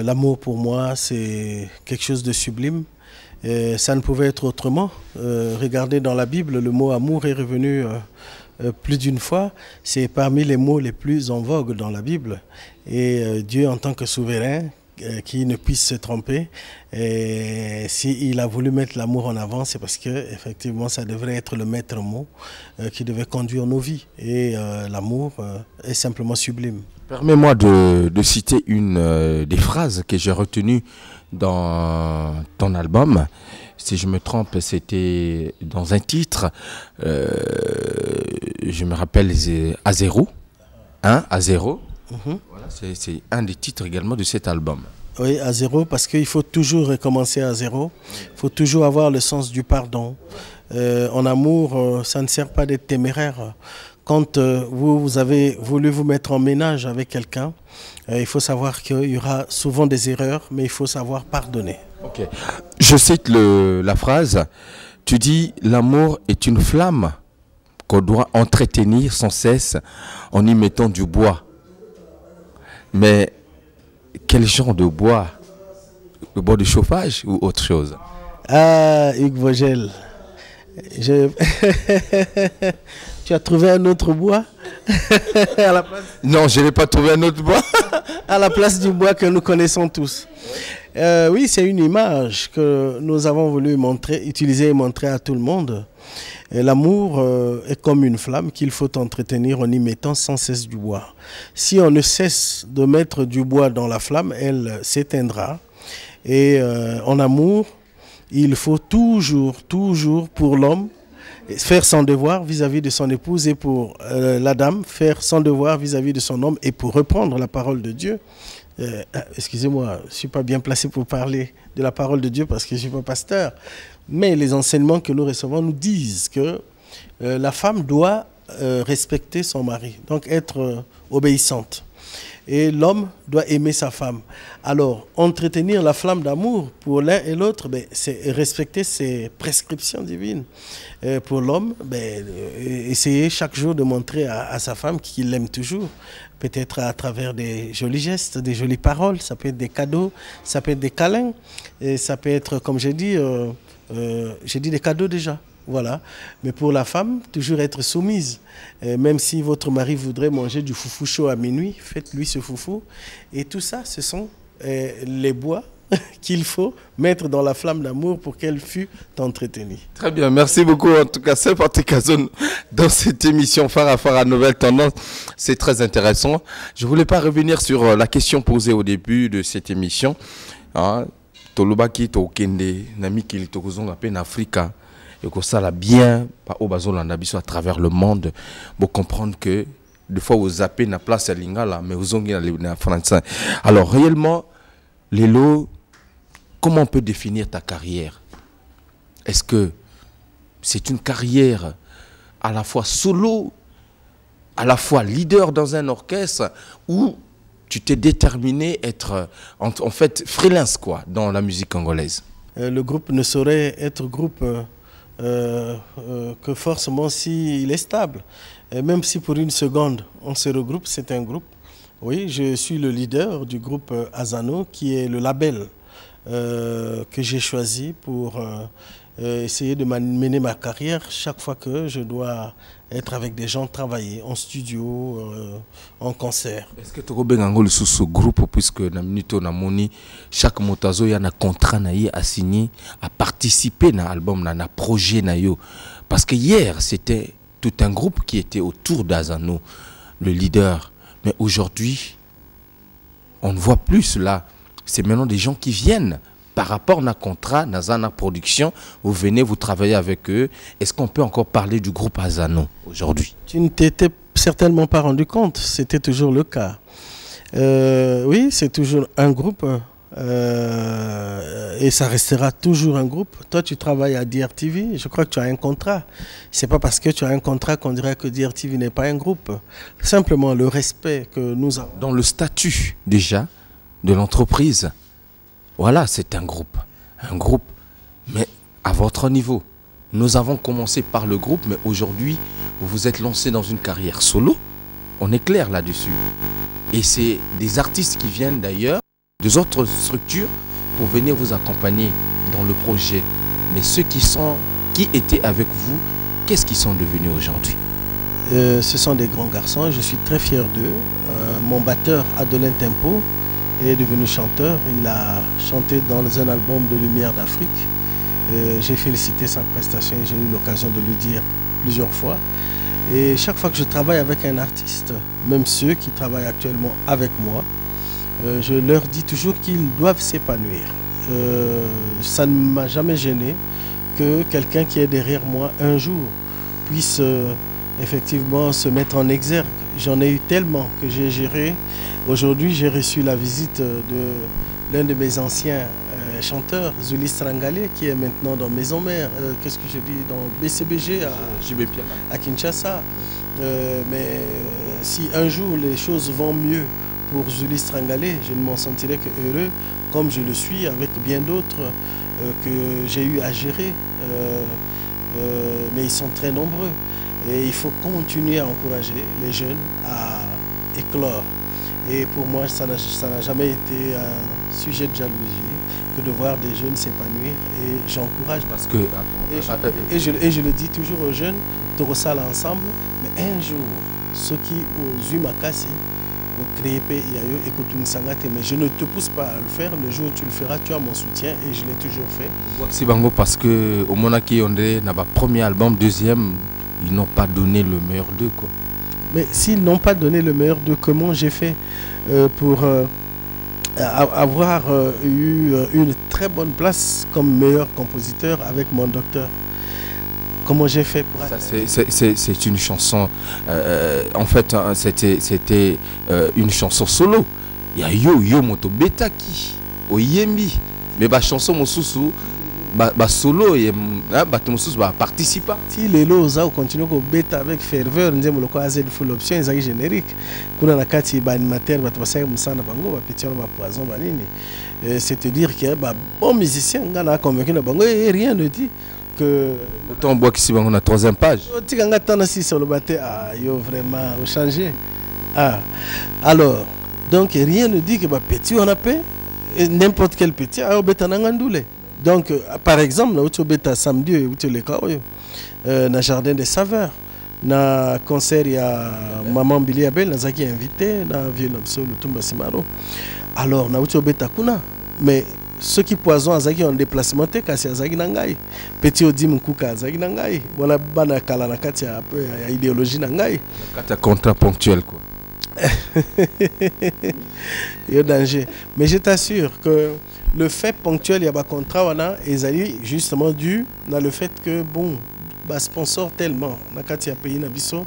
l'amour, pour moi, c'est quelque chose de sublime. Et ça ne pouvait être autrement. Regardez dans la Bible, le mot amour est revenu plus d'une fois. C'est parmi les mots les plus en vogue dans la Bible. Et Dieu, en tant que souverain, qui ne puisse se tromper, et s'il a voulu mettre l'amour en avant, c'est parce que effectivement ça devrait être le maître mot qui devait conduire nos vies. Et l'amour est simplement sublime. Permets-moi de citer une des phrases que j'ai retenues dans ton album. Si je me trompe, c'était dans un titre, je me rappelle, à zéro. Hein, à zéro. Voilà, c'est un des titres également de cet album. Oui, à zéro, parce qu'il faut toujours recommencer à zéro. Il faut toujours avoir le sens du pardon. En amour, ça ne sert pas d'être téméraire. Quand vous avez voulu vous mettre en ménage avec quelqu'un, il faut savoir qu'il y aura souvent des erreurs, mais il faut savoir pardonner. Ok. Je cite la phrase, tu dis l'amour est une flamme qu'on doit entretenir sans cesse en y mettant du bois. Mais quel genre de bois? Le bois de chauffage ou autre chose? Ah, Hugues Vogel, tu as trouvé un autre bois à la place... Non, je n'ai pas trouvé un autre bois. À la place du bois que nous connaissons tous. Oui, c'est une image que nous avons voulu utiliser et montrer à tout le monde. L'amour est comme une flamme qu'il faut entretenir en y mettant sans cesse du bois. Si on ne cesse de mettre du bois dans la flamme, elle s'éteindra. Et en amour, il faut toujours pour l'homme faire son devoir vis-à-vis de son épouse, et pour la dame faire son devoir vis-à-vis de son homme. Et pour reprendre la parole de Dieu, excusez-moi, je ne suis pas bien placé pour parler de la parole de Dieu parce que je ne suis pas pasteur, mais les enseignements que nous recevons nous disent que la femme doit respecter son mari, donc être obéissante. Et l'homme doit aimer sa femme. Alors, entretenir la flamme d'amour pour l'un et l'autre, c'est respecter ses prescriptions divines. Pour l'homme, essayer chaque jour de montrer à sa femme qu'il l'aime toujours. Peut-être à travers des jolis gestes, des jolies paroles. Ça peut être des cadeaux, ça peut être des câlins. Et ça peut être, comme j'ai dit des cadeaux déjà. Voilà. Mais pour la femme, toujours être soumise. Même si votre mari voudrait manger du foufou chaud à minuit, faites-lui ce foufou. Et tout ça, ce sont les bois qu'il faut mettre dans la flamme d'amour pour qu'elle fût entretenue. Très bien, merci beaucoup. En tout cas, c'est Patrick Azano dans cette émission Farafara Nouvelle Tendance. C'est très intéressant. Je ne voulais pas revenir sur la question posée au début de cette émission. Tolobaki, Tokende, Namiki, Tokozong, Apen Africa. Et que ça l'a bien, au à travers le monde, pour comprendre que des fois vous zappez la place à l'ingala, mais vous avez la français. Alors réellement, Lélo, comment on peut définir ta carrière? Est-ce que c'est une carrière à la fois solo, à la fois leader dans un orchestre, ou tu t'es déterminé à être en fait freelance quoi, dans la musique congolaise? Le groupe ne saurait être groupe que forcément s'il est stable. Même si pour une seconde on se regroupe, c'est un groupe. Oui, je suis le leader du groupe Azano, qui est le label que j'ai choisi pour essayer de mener ma carrière chaque fois que je dois être avec des gens, travailler en studio, en concert. Est-ce que tu as sous ce groupe, puisque chaque motazo y a un contrat à signer, à participer à l'album, à un projet? Parce que hier, c'était tout un groupe qui était autour d'Azano, le leader. Mais aujourd'hui, on ne voit plus là. C'est maintenant des gens qui viennent par rapport à un contrat, dans une production, vous venez, vous travaillez avec eux. Est-ce qu'on peut encore parler du groupe Azano aujourd'hui? Tu ne t'étais certainement pas rendu compte, c'était toujours le cas. Oui, c'est toujours un groupe et ça restera toujours un groupe. Toi, tu travailles à DRTV, je crois que tu as un contrat. C'est pas parce que tu as un contrat qu'on dirait que DRTV n'est pas un groupe. Simplement le respect que nous avons. Dans le statut déjà de l'entreprise, voilà, c'est un groupe, mais à votre niveau. Nous avons commencé par le groupe, mais aujourd'hui, vous vous êtes lancé dans une carrière solo. On est clair là-dessus. Et c'est des artistes qui viennent d'ailleurs, des autres structures, pour venir vous accompagner dans le projet. Mais ceux qui étaient avec vous, qu'est-ce qu'ils sont devenus aujourd'hui? Ce sont des grands garçons, je suis très fier d'eux. Mon batteur, Adelin Tempo, est devenu chanteur. Il a chanté dans un album de Lumière d'Afrique. J'ai félicité sa prestation et j'ai eu l'occasion de lui dire plusieurs fois. Et chaque fois que je travaille avec un artiste, même ceux qui travaillent actuellement avec moi, je leur dis toujours qu'ils doivent s'épanouir. Ça ne m'a jamais gêné que quelqu'un qui est derrière moi un jour puisse effectivement se mettre en exergue. J'en ai eu tellement que j'ai géré. Aujourd'hui, j'ai reçu la visite de l'un de mes anciens chanteur, Zulis Strangale, qui est maintenant dans Maison Mère, qu'est-ce que je dis, dans BCBG à Kinshasa. Mais si un jour les choses vont mieux pour Zulis Strangale, je ne m'en sentirai que heureux, comme je le suis avec bien d'autres que j'ai eu à gérer. Mais ils sont très nombreux. Et il faut continuer à encourager les jeunes à éclore. Et pour moi, ça n'a jamais été un sujet de jalousie que de voir des jeunes s'épanouir, et j'encourage parce que et je le dis toujours aux jeunes, Torosala ensemble, mais un jour ceux qui aux Umakasi au créé mais je ne te pousse pas à le faire. Le jour où tu le feras, tu as mon soutien et je l'ai toujours fait. C'est Bango parce que au Monaki on n'a pas premier album, deuxième, ils n'ont pas donné le meilleur d'eux quoi. Mais s'ils n'ont pas donné le meilleur d'eux, comment j'ai fait pour avoir eu une très bonne place comme meilleur compositeur avec mon docteur? Comment j'ai fait pour... Ça, c'est une chanson, en fait, hein, c'était une chanson solo. Il y a Yo Moto Betaki, Oyembi, mais la chanson Mosusu, solo, et Mosusu participe. Si les lots ont continué à bêta avec ferveur, nous avons le full option, ils ont générique. Quand on a quatre animateurs, c'est-à-dire qu'il y a un bon musicien, on a convaincu et rien ne dit que. Autant on voit qu'ici on a la troisième page. Tu as sur le bateau, vraiment changé. Alors, donc rien ne dit que petit on a payé, n'importe quel petit, donc par exemple, nous avons samedi, dans Jardin des Saveurs, dans le concert, il y a Maman Billy Abel, nous avons invité, dans la ville de Tumba Simaro. Alors, nous avons mais ceux qui poisson azaki en déplacement te kasi azaki nangai petit odi mukuka azaki nangai voilà bana kala na kati ya idéologie nangai kati ya contrat ponctuel quoi. Il y a danger, mais je t'assure que le fait ponctuel il y a pas contrat wana ezali justement dû dans le fait que bon ba sponsor tellement na kati ya pays na biso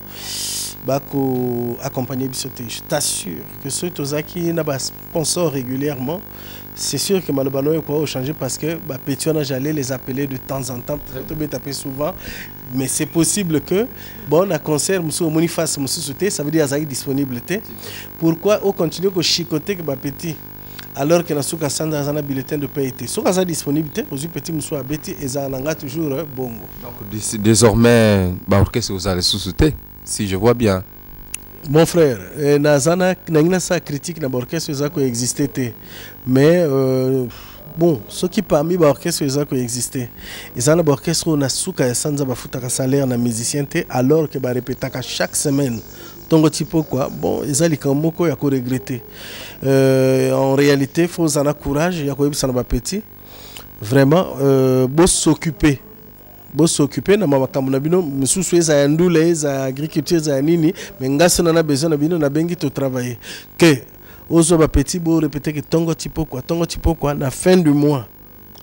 bako accompagner bisoté. Je t'assure que ceux qui na ba sponsor régulièrement, c'est sûr que malobano est quoi changer parce que petit on a j'allais les appeler de temps en temps, peut-être taper souvent, mais c'est possible que bon à concert monsieur Moniface monsieur sauter, ça veut dire azaki disponibilité. Pourquoi on continue que chicoter que petit alors que na souka sanda zana bulletin de paie été souka za disponibilité aux petit monsieur abeti et za nanga toujours bongo. Donc désormais orchestre vous allez sous-sauter si je vois bien. Mon frère, nazana nangina sa critique na orchestre za ko exister mais bon ceux qui parmi ba orchestre za ko exister ezana ba orchestre na suka sanza ba futa ka salaire na musicien te alors que ba répéter chaque semaine tongo tipo quoi bon ezali kamoko ya ko regretter en réalité faut zana courage ya ko yebisa na ba petit vraiment beau s'occuper na makambo na bino mususu eza ya ndula eza agriculture eza nini mais ngasi na besoin na bino na bengi to travailler que ozo ba petit beau répéter que tongo tipo quoi na fin du mois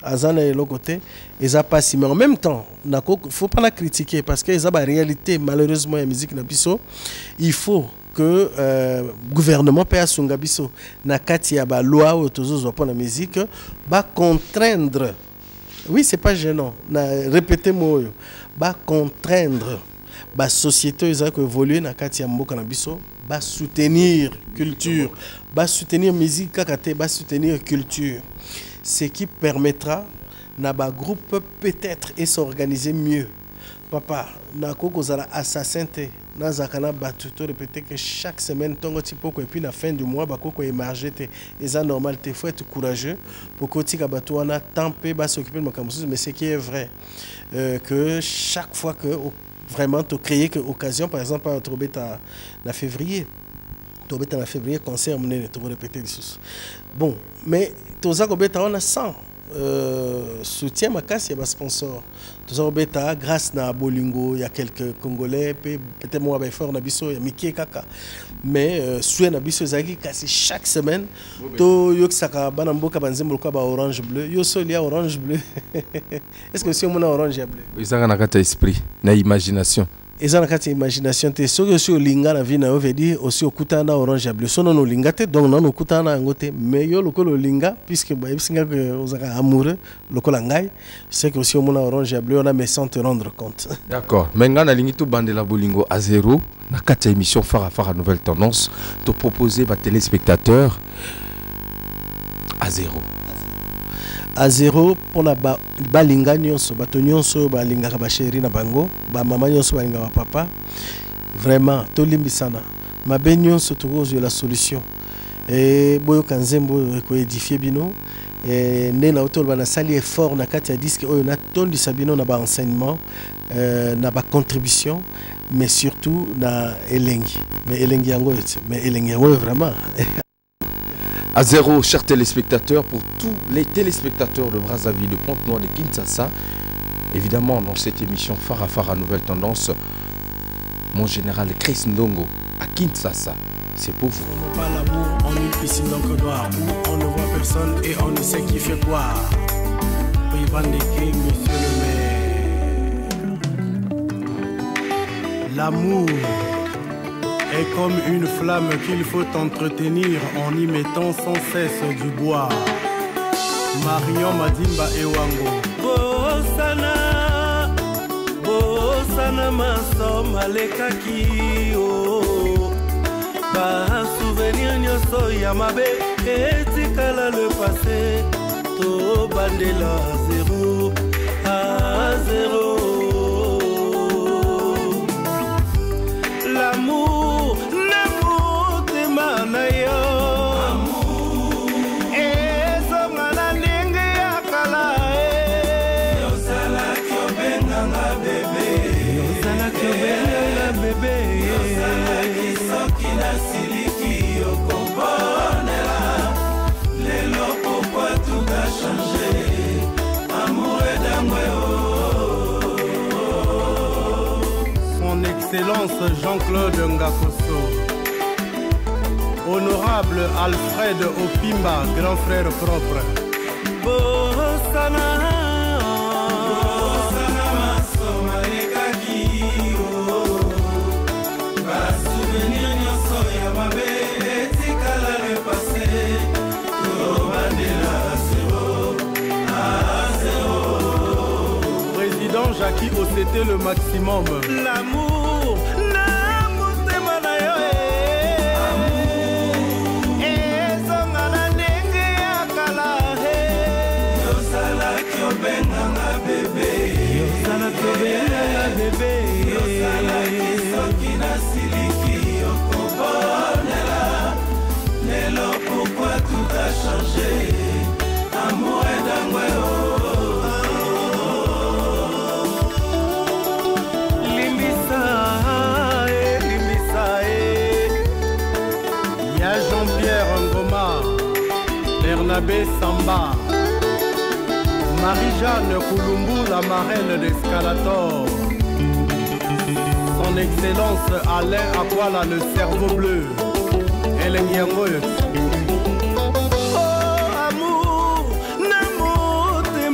Azana et l'autre côté, ils ont pas si. Mais en même temps, il ne faut pas la critiquer parce que la réalité, malheureusement, la musique n'a pas. Il faut que le gouvernement paie à son gabiso. Na kati ya ba loi ou tozo pour la musique, va contraindre. Oui, c'est pas gênant. Répétez-moi. Va contraindre. La société qui évolue na kati ya mboka na biso, va soutenir culture, va soutenir musique, va soutenir culture. Ce qui permettra na ba groupe peut-être et s'organiser mieux. Papa, na koko zala assassin te, na zakana batuto répéter que chaque semaine tongo tipo ko et puis la fin du mois ba koko émerger te, et ça normal te faut être courageux pour que tika batu wana tempé ba s'occuper de makamousus, mais ce qui est vrai que chaque fois que vraiment tu créer que occasion par exemple à trouver ta na février. Tu as février concert mené tu répéter les choses. Bon, mais tu as on a 100 soutien ma casse, il y a des sponsors. Grâce à Bolingo, il y a quelques Congolais, peut-être moi, fort Nabiso, il y a Mickey Kaka. Mais soutien Nabiso, chaque semaine, to yok saka banamboka banzembo kwa ba orange bleu, yo so il y a orange bleu. Est-ce que si on a orange et bleu? Ils ont un esprit, na imagination. Ils ont une imagination. Ce que sur linga na vie na veut dire aussi au kutana orange et bleu. Sono no linga te donc non au kutana ngote. Mais yo loko linga puisque ba singa que ozaka amoureux loko langai. C'est que aussi au mona orange et bleu on a mais sans te rendre compte. D'accord. Menga na lingi to bandela bolingo à zéro. Na kati émission Farafara nouvelle tendance. Te proposer ba téléspectateurs à zéro. À zéro pour la balinga nyonso bato nyonso balinga ka basheri na bango ba mama nyonso balinga ba papa vraiment to limbisana mabe nyonso to cause la solution et boyo kanzembo ko édifier bino et né na autour bana sali effort na kati ya disque oyo na tondi sabino na ba enseignement na ba contribution mais surtout na elengi mais elengi yango mais elengi yango vraiment. À zéro, chers téléspectateurs, pour tous les téléspectateurs de Brazzaville, de Pointe-Noire, de Kinshasa, évidemment, dans cette émission Farafara Nouvelle Tendance, mon général Chris Ndongo à Kinshasa, c'est pour vous. On n'a pas l'amour en une piscine d'encre noire où on ne voit personne et on ne sait qui fait quoi. Monsieur le maire. L'amour est comme une flamme qu'il faut entretenir en y mettant sans cesse du bois. Marion Madimba Ewango. Bosana, Bosana Masom Alekaki o. Ba souvenir nyoso yamabe etikala le passé. To bandela zéro à zéro. L'amour Son Excellence Jean-Claude Ngakoso, Honorable Alfred Opimba, grand frère propre. Bosana, Bosana Masoma Ekaki o. Ba souvenir nyoso ya mabe etikala le passé. To bandela zéro à zéro. Président Jackie Ossété le maximum. L'amour. Pourquoi tout a changé? Amour et d'amour. Limisa, Limisa, il y a Jean-Pierre Ngoma, Bernabé Samba, Marie-Jeanne Koulumbu, la marraine d'Escalator. Son Excellence Alain Akwala, le cerveau bleu. Hélène Yangoyot. Oh, amour, n'amour, t'es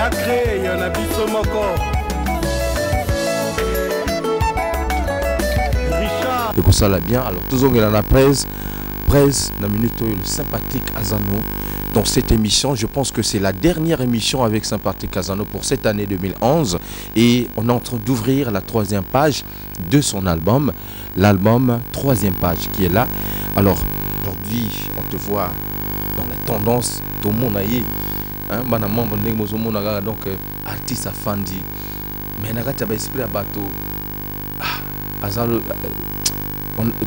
Diacre, il y en a biso moko. Richard. Et que ça l'a bien. Alors, tous on est dans la presse, la minute le sympathique Azano. Dans cette émission, je pense que c'est la dernière émission avec Sympathique Azano pour cette année 2011. Et on est en train d'ouvrir la 3e page de son album. L'album 3e page qui est là. Alors, aujourd'hui, on te voit dans la tendance, tout le monde a eu. Donc, artiste à Fandi. Mais tu as esprit à bateau.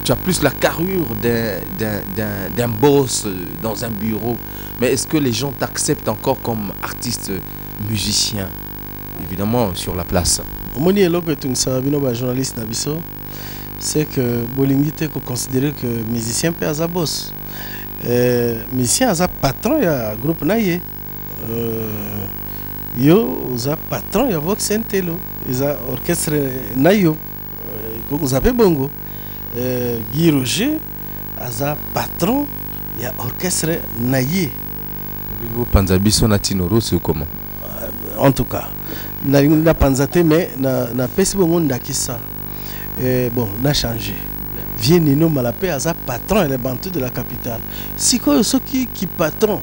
Tu as plus la carrure d'un boss dans un bureau. Mais est-ce que les gens t'acceptent encore comme artiste musicien? Évidemment, sur la place. C'est que Bolingite qu'on considère que musicien peut être boss. Musicien est patron, il y a un groupe naïe. Yo, il y a patron, il y a Vox Entelo. Il y a orchestre naïo. Vous avez bongo. Guy Roger, Aza patron, il y a orchestre naïe. En tout cas, na panzate mais na pesi bongo ndakisa. Bon, on a changé. Viens Nino Malapé, Aza patron, elle est bantu de la capitale. Si quoi ceux qui patron,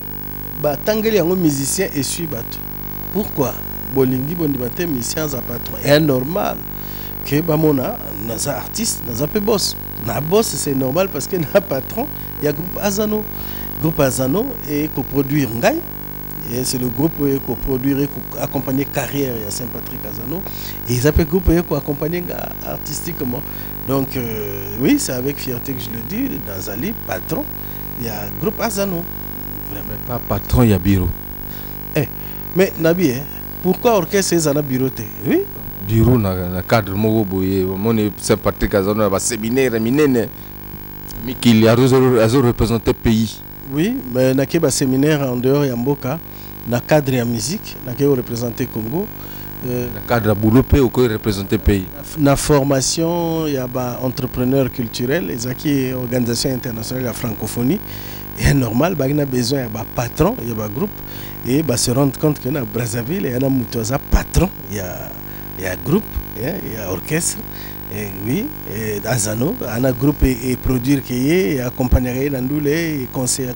bah tangeli un musicien et suit bateau. Pourquoi? Bolingi bondibate musicien Aza patron. Et normal que bah mona naza artiste, naza pe boss. Na boss c'est normal parce que na patron, il y a groupe Azano. Groupe Azano et coproduire Ngai. Et c'est le groupe qui coproduire et accompagner carrière à Saint-Patrick Azano. Et ils appellent le groupe qui accompagner artistiquement. Donc oui, c'est avec fierté que je le dis. Dans Ali, patron, il y a le groupe Azano. Mais pas patron, il y a bureau. Mais Nabi, pourquoi orchestre est un bureau? Oui. Bureau na cadre mo boye mon Saint-Patrick Azano va séminaire minene mais qu'il a représenté pays. Oui, mais na keba séminaire en dehors ya mboka na cadre ya musique na ke représenter Congo na cadre boulot pe ko représenter pays. Na formation ya ba entrepreneur culturel et zaki organisation internationale la francophonie et normal ba na besoin ya ba patron ya ba groupe et ba se rendre compte que na Brazzaville ya na mutoza patron il y a groupe, il y a orchestre, et oui, et Azano, un groupe et produire qui est, et accompagner Nandoule, et conseiller,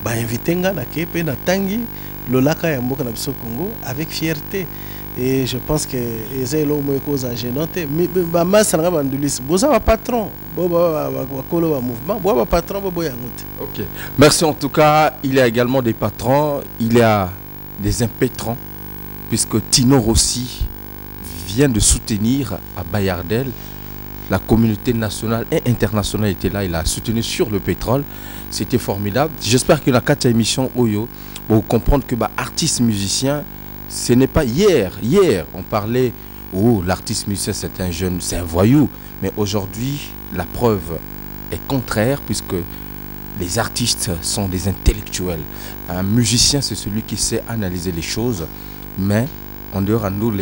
bah inviter na kepe na tangi, lolaka ya mboka na biso Congo avec fierté. Et je pense que les gens cause à gênanté, mais bah masse na bandulis, boza wa patron, boba wa kolo wa mouvement, boba patron boba yangote. OK. Merci en tout cas, il y a également des patrons, il y a des impétrants puisque Tino Rossi vient de soutenir à Bayardel. La communauté nationale et internationale était là. Il a soutenu sur le pétrole. C'était formidable. J'espère que la 4e émission Oyo pour comprendre que artiste musicien, ce n'est pas hier. Hier, on parlait, l'artiste musicien c'est un jeune, c'est un voyou. Mais aujourd'hui, la preuve est contraire puisque les artistes sont des intellectuels. Un musicien, c'est celui qui sait analyser les choses. Mais en dehors de nous,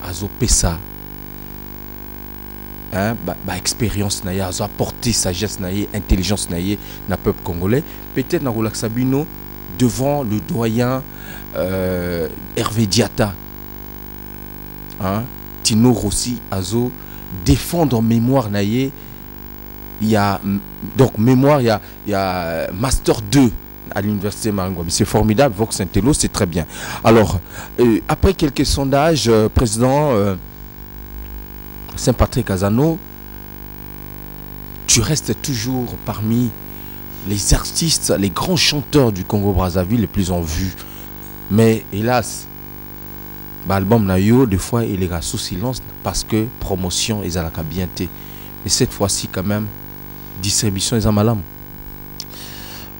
azo pesa expérience naie azo apporter sagesse naie intelligence naie na peuple congolais peut-être na Rolex Sabino devant le doyen Hervé Diatta Tino Rossi azo défendre mémoire naie il y a donc mémoire il y a master 2 à l'université Maringouam. C'est formidable, Vox Intello, c'est très bien. Alors, après quelques sondages, président Saint-Patrick Azano, tu restes toujours parmi les artistes, les grands chanteurs du Congo-Brazzaville les plus en vue. Mais hélas, l'album Nayo, des fois, il est sous silence parce que promotion est à la cabienté. Mais cette fois-ci, quand même, distribution est à malam.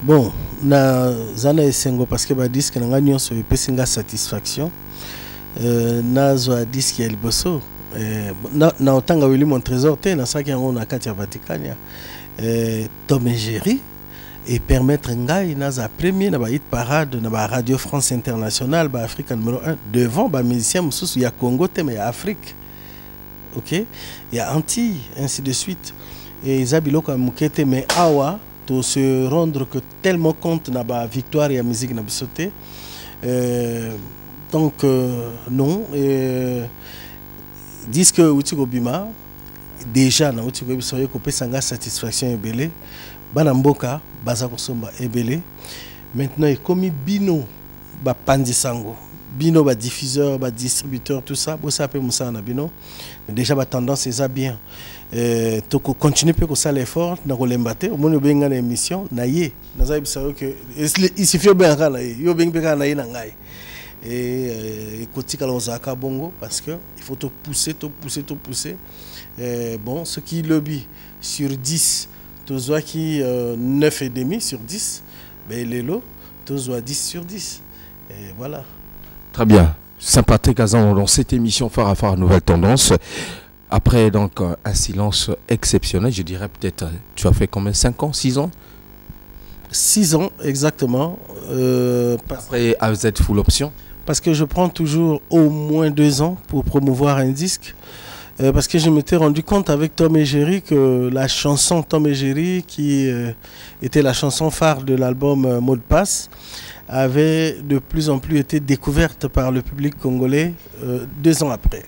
Bon, na zana esengo parce que ba disque na nganyon so epesinga satisfaction. Na zo disque el bosso. Na otanga wili mon trésor te na saki yango na kati ya Vaticania. Tom et Jerry et permettre ngai na za premier na ba hit parade na ba Radio France Internationale ba Afrique numéro 1 devant ba musicien mususu ya Congo te mais ya Afrique. OK? Il y a Antilles ainsi de suite. Et Zabiloko mukete mais awa de se rendre que tellement compte na ba victoire et la musique na bisoté Donc non, disque Outiko Bima déjà na Outiko Bisoye kopé sanga satisfaction ebele bana mboka baza kosomba ebele. Maintenant il comme bino ba pandisango bino ba diffuseur ba distributeur tout ça bo ça peut musa na bino mais déjà ba tendance c'est ça bien to continuer pe ko ça l'effort na ko lembate au moins benga na émission na ye naza bisayo que il suffit bien kana yo benga kana na ngai et kotika lozaka bongo parce que il faut te pousser bon ce qui lobby sur 10 tozoa qui 9,5 sur 10 ben lelo tozoa 10 sur 10 et voilà. Très bien, sympathique Gazan dans cette émission Phare à Phare Nouvelle Tendance. Après donc un silence exceptionnel, je dirais peut-être, tu as fait combien, 5 ans, 6 ans? 6 ans exactement. Après AZ Full Option. Parce que je prends toujours au moins 2 ans pour promouvoir un disque. Parce que je m'étais rendu compte avec Tom et Jerry que la chanson Tom et Jerry, qui était la chanson phare de l'album Mot de Passe, avait de plus en plus été découverte par le public congolais 2 ans après.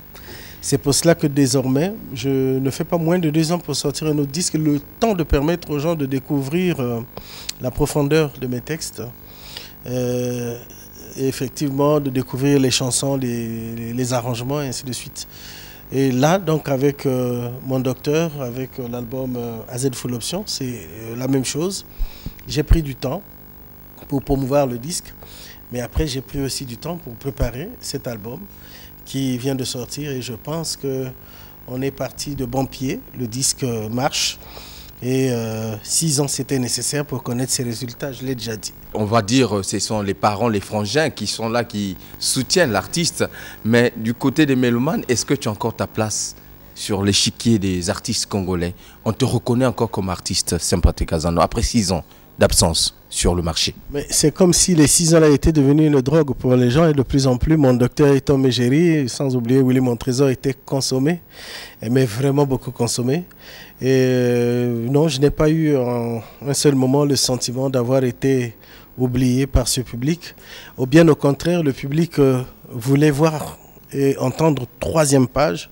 C'est pour cela que désormais, je ne fais pas moins de 2 ans pour sortir un autre disque, le temps de permettre aux gens de découvrir la profondeur de mes textes. Et effectivement, de découvrir les chansons, les arrangements, et ainsi de suite. Et là, donc, avec mon docteur, avec l'album AZ Full Option, c'est la même chose. J'ai pris du temps pour promouvoir le disque, mais après, j'ai pris aussi du temps pour préparer cet album qui vient de sortir et je pense qu'on est parti de bon pied. Le disque marche et 6 ans, c'était nécessaire pour connaître ses résultats, je l'ai déjà dit. On va dire ce sont les parents, les frangins qui sont là, qui soutiennent l'artiste. Mais du côté des mélomanes, est-ce que tu as encore ta place sur l'échiquier des artistes congolais? On te reconnaît encore comme artiste Sympathique Gazan après 6 ans d'absence sur le marché. Mais c'est comme si les 6 ans là étaient devenus une drogue pour les gens et de plus en plus. Mon docteur Tom et Jerry, sans oublier Willy Mon Trésor, était consommé, mais vraiment beaucoup consommé. Et non, je n'ai pas eu en un seul moment le sentiment d'avoir été oublié par ce public. Ou bien au contraire, le public voulait voir et entendre 3e page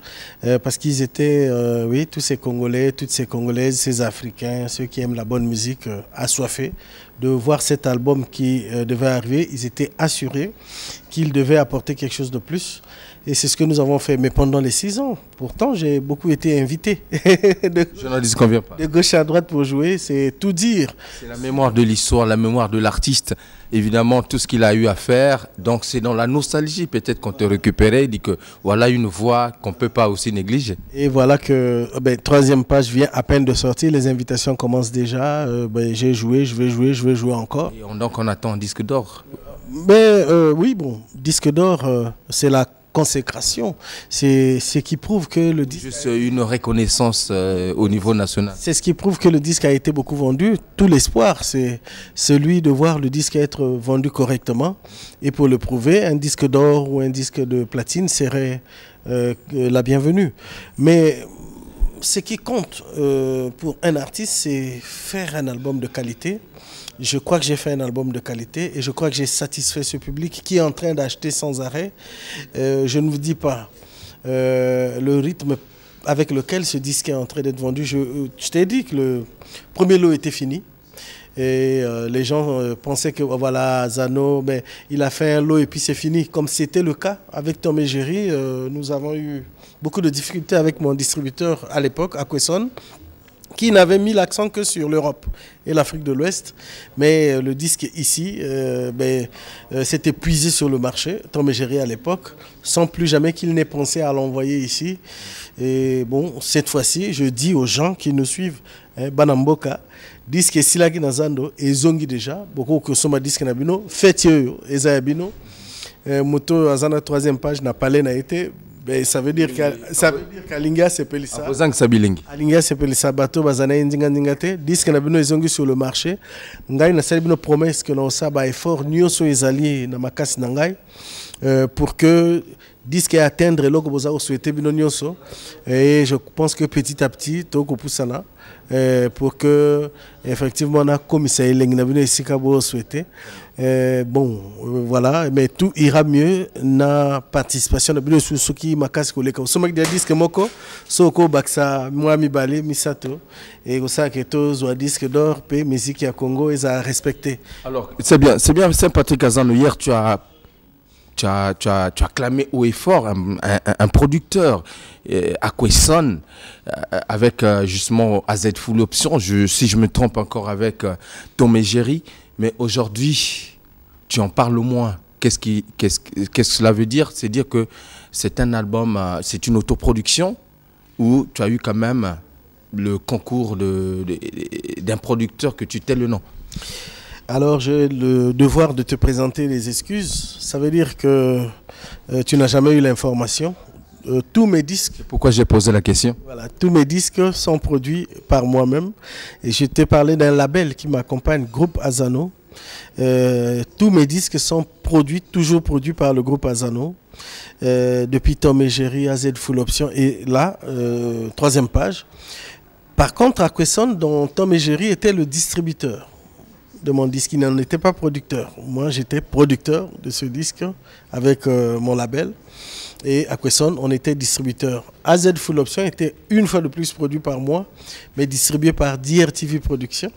parce qu'ils étaient, oui, tous ces Congolais, toutes ces Congolaises, ces Africains, ceux qui aiment la bonne musique, assoiffés de voir cet album qui devait arriver. Ils étaient assurés qu'il devait apporter quelque chose de plus. Et c'est ce que nous avons fait. Mais pendant les 6 ans, pourtant, j'ai beaucoup été invité de gauche à droite pour jouer. C'est tout dire. C'est la mémoire de l'histoire, la mémoire de l'artiste. Évidemment, tout ce qu'il a eu à faire. Donc, c'est dans la nostalgie peut-être qu'on te récupérait. Dit que voilà une voix qu'on ne peut pas aussi négliger. Et voilà que 3e page vient à peine de sortir. Les invitations commencent déjà. J'ai joué, je vais jouer encore. Et donc, on attend un disque d'or. Oui, bon, disque d'or, c'est la consécration, c'est ce qui prouve que le disque... Juste une reconnaissance au niveau national. C'est ce qui prouve que le disque a été beaucoup vendu. Tout l'espoir, c'est celui de voir le disque être vendu correctement. Et pour le prouver, un disque d'or ou un disque de platine serait la bienvenue. Mais ce qui compte pour un artiste, c'est faire un album de qualité. Je crois que j'ai fait un album de qualité et je crois que j'ai satisfait ce public qui est en train d'acheter sans arrêt. Je ne vous dis pas le rythme avec lequel ce disque est en train d'être vendu. Je t'ai dit que le premier lot était fini. Et les gens pensaient que voilà, Zano, mais il a fait un lot et puis c'est fini. Comme c'était le cas avec Tom et Jerry, nous avons eu beaucoup de difficultés avec mon distributeur à l'époque, Aquesson, qui n'avait mis l'accent que sur l'Europe et l'Afrique de l'Ouest. Mais le disque ici s'est épuisé sur le marché, Tom et Jerry à l'époque, sans plus jamais qu'il n'ait pensé à l'envoyer ici. Et bon, cette fois-ci, je dis aux gens qui nous suivent, Banamboka, disque Silaki Nazando, et Zongi déjà, beaucoup que sont disque Nabino, faites et Zayabino, Moto Azana 3e page n'a pas été. Ça veut dire qu'Alinga s'appelle ça. Alinga s'appelle ça. Bateau bazana indinga ndingate. Disque na bino ezongi sur le marché. Ngai na sali bino promesse que l'on sa ba effort nyonso ezali na makasi na ngai pour que disque atteindre l'oko boza souhaiter bino nyonso. Et je pense que petit à petit toko poussana pour que effectivement on a commissaire l'engagement ici qu'abo souhaité. Bon, voilà, mais tout ira mieux na participation de bien sur ce qui m'a cassé collé comme ça. Je dis que moko, soko baksa moi mi balé misato et ça que tous ont disque d'or, pe musique à Congo ils a respecté. Alors c'est bien Saint-Patrick Azano. Hier tu as clamé haut et fort un producteur, Aquesson, avec justement AZ Full Option, si je me trompe encore avec Tom et Jerry, mais aujourd'hui, tu en parles moins. Qu'est-ce que cela veut dire? C'est dire que c'est un album, c'est une autoproduction, où tu as eu quand même le concours d'un producteur que tu tais le nom. Alors j'ai le devoir de te présenter les excuses. Ça veut dire que tu n'as jamais eu l'information. Tous mes disques... Pourquoi j'ai posé la question? Voilà, tous mes disques sont produits par moi-même. Et je t'ai parlé d'un label qui m'accompagne, Groupe Azano. Tous mes disques sont toujours produits par le Groupe Azano. Depuis Tom et Jerry, AZ Full Option. Et là, troisième page. Par contre, Aquesson, dont Tom et Jerry était le distributeur de mon disque, il n'en était pas producteur. Moi, j'étais producteur de ce disque avec mon label. Et Aquesson, on était distributeur. AZ Full Option était une fois de plus produit par moi, mais distribué par DRTV Productions.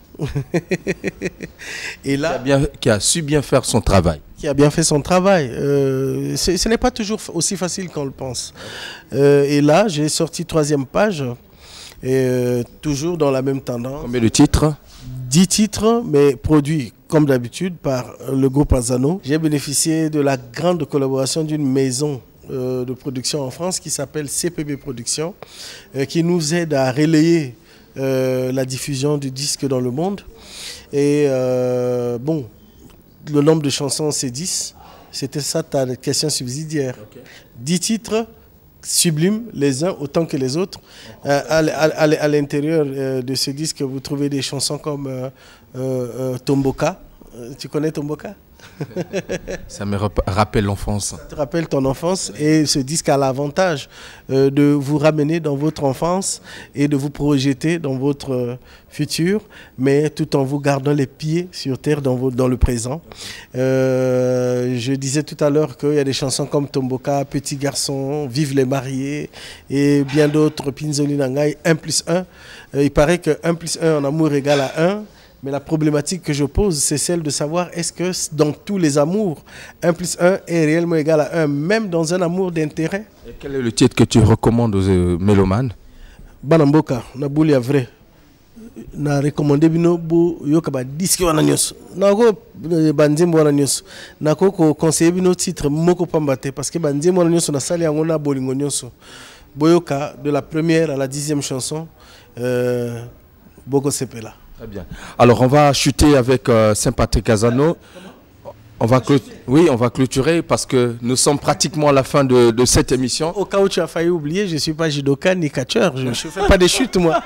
Et là, qui a su bien faire son travail. Qui a bien fait son travail. Ce n'est pas toujours aussi facile qu'on le pense. Et là, j'ai sorti troisième page, et toujours dans la même tendance. Combien de titres? 10 titres, mais produits comme d'habitude par le groupe Azano. J'ai bénéficié de la grande collaboration d'une maison de production en France qui s'appelle CPB Productions, qui nous aide à relayer la diffusion du disque dans le monde. Et bon, le nombre de chansons c'est 10. C'était ça ta question subsidiaire. Okay. 10 titres sublimes, les uns autant que les autres. À l'intérieur de ce disque, vous trouvez des chansons comme Tomboka. Tu connais Tomboka? Ça me rappelle l'enfance. Ça te rappelle ton enfance, et ce disque a l'avantage de vous ramener dans votre enfance et de vous projeter dans votre futur, mais tout en vous gardant les pieds sur terre dans le présent. Je disais tout à l'heure qu'il y a des chansons comme Tomboka, Petit garçon, Vive les mariés et bien d'autres, Pinzoli Nangai, 1+1. Il paraît que 1+1 en amour égale à 1. Mais la problématique que je pose, c'est celle de savoir est-ce que dans tous les amours, 1+1 est réellement égal à 1, même dans un amour d'intérêt. Et quel est le titre que tu recommandes aux mélomanes? Banamboka, Nabouli a vrai. Na recommandé bino bu yokaba disque wana nyos. Na ko banzimbo wana nyos. Na ko conseiller bino titre moko pambate parce que banzimbo wana nyos na sali yango na bolingo nyos. Boyoka de la première à la 10e chanson Boko Sepela. Très bien. Alors, on va chuter avec Saint-Patrick Azano. On va clôturer parce que nous sommes pratiquement à la fin de cette émission. Au cas où tu as failli oublier, je ne suis pas judoka ni catcheur. Je ne fais pas des chutes, moi.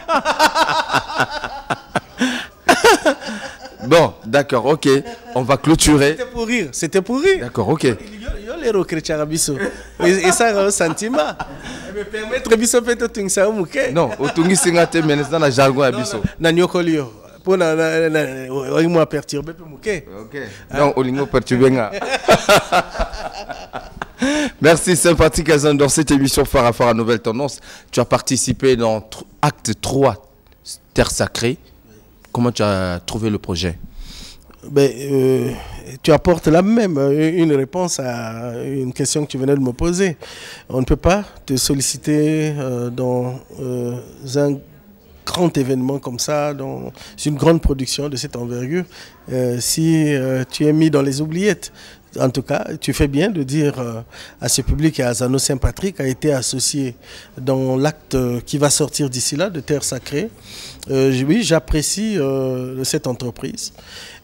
Bon, d'accord, ok. On va clôturer. C'était pour rire. C'était pour rire. D'accord, ok. Et ça a un sentiment. Me permettre de non, autungi singate mais na jargon abiso. Na nyokolio. Pour moi perturber OK. Non, olingo perturber nga. Merci Saint-Patrick Azano dans cette émission Phare à Phare à Nouvelle Tendance. Tu as participé dans acte 3 Terre Sacrée. Comment tu as trouvé le projet? Tu apportes là même une réponse à une question que tu venais de me poser. On ne peut pas te solliciter dans un grand événement comme ça, dans une grande production de cette envergure, si tu es mis dans les oubliettes. En tout cas, tu fais bien de dire à ce public, et à Azano Saint-Patrick a été associé dans l'acte qui va sortir d'ici là, de Terre Sacrée. Oui, j'apprécie cette entreprise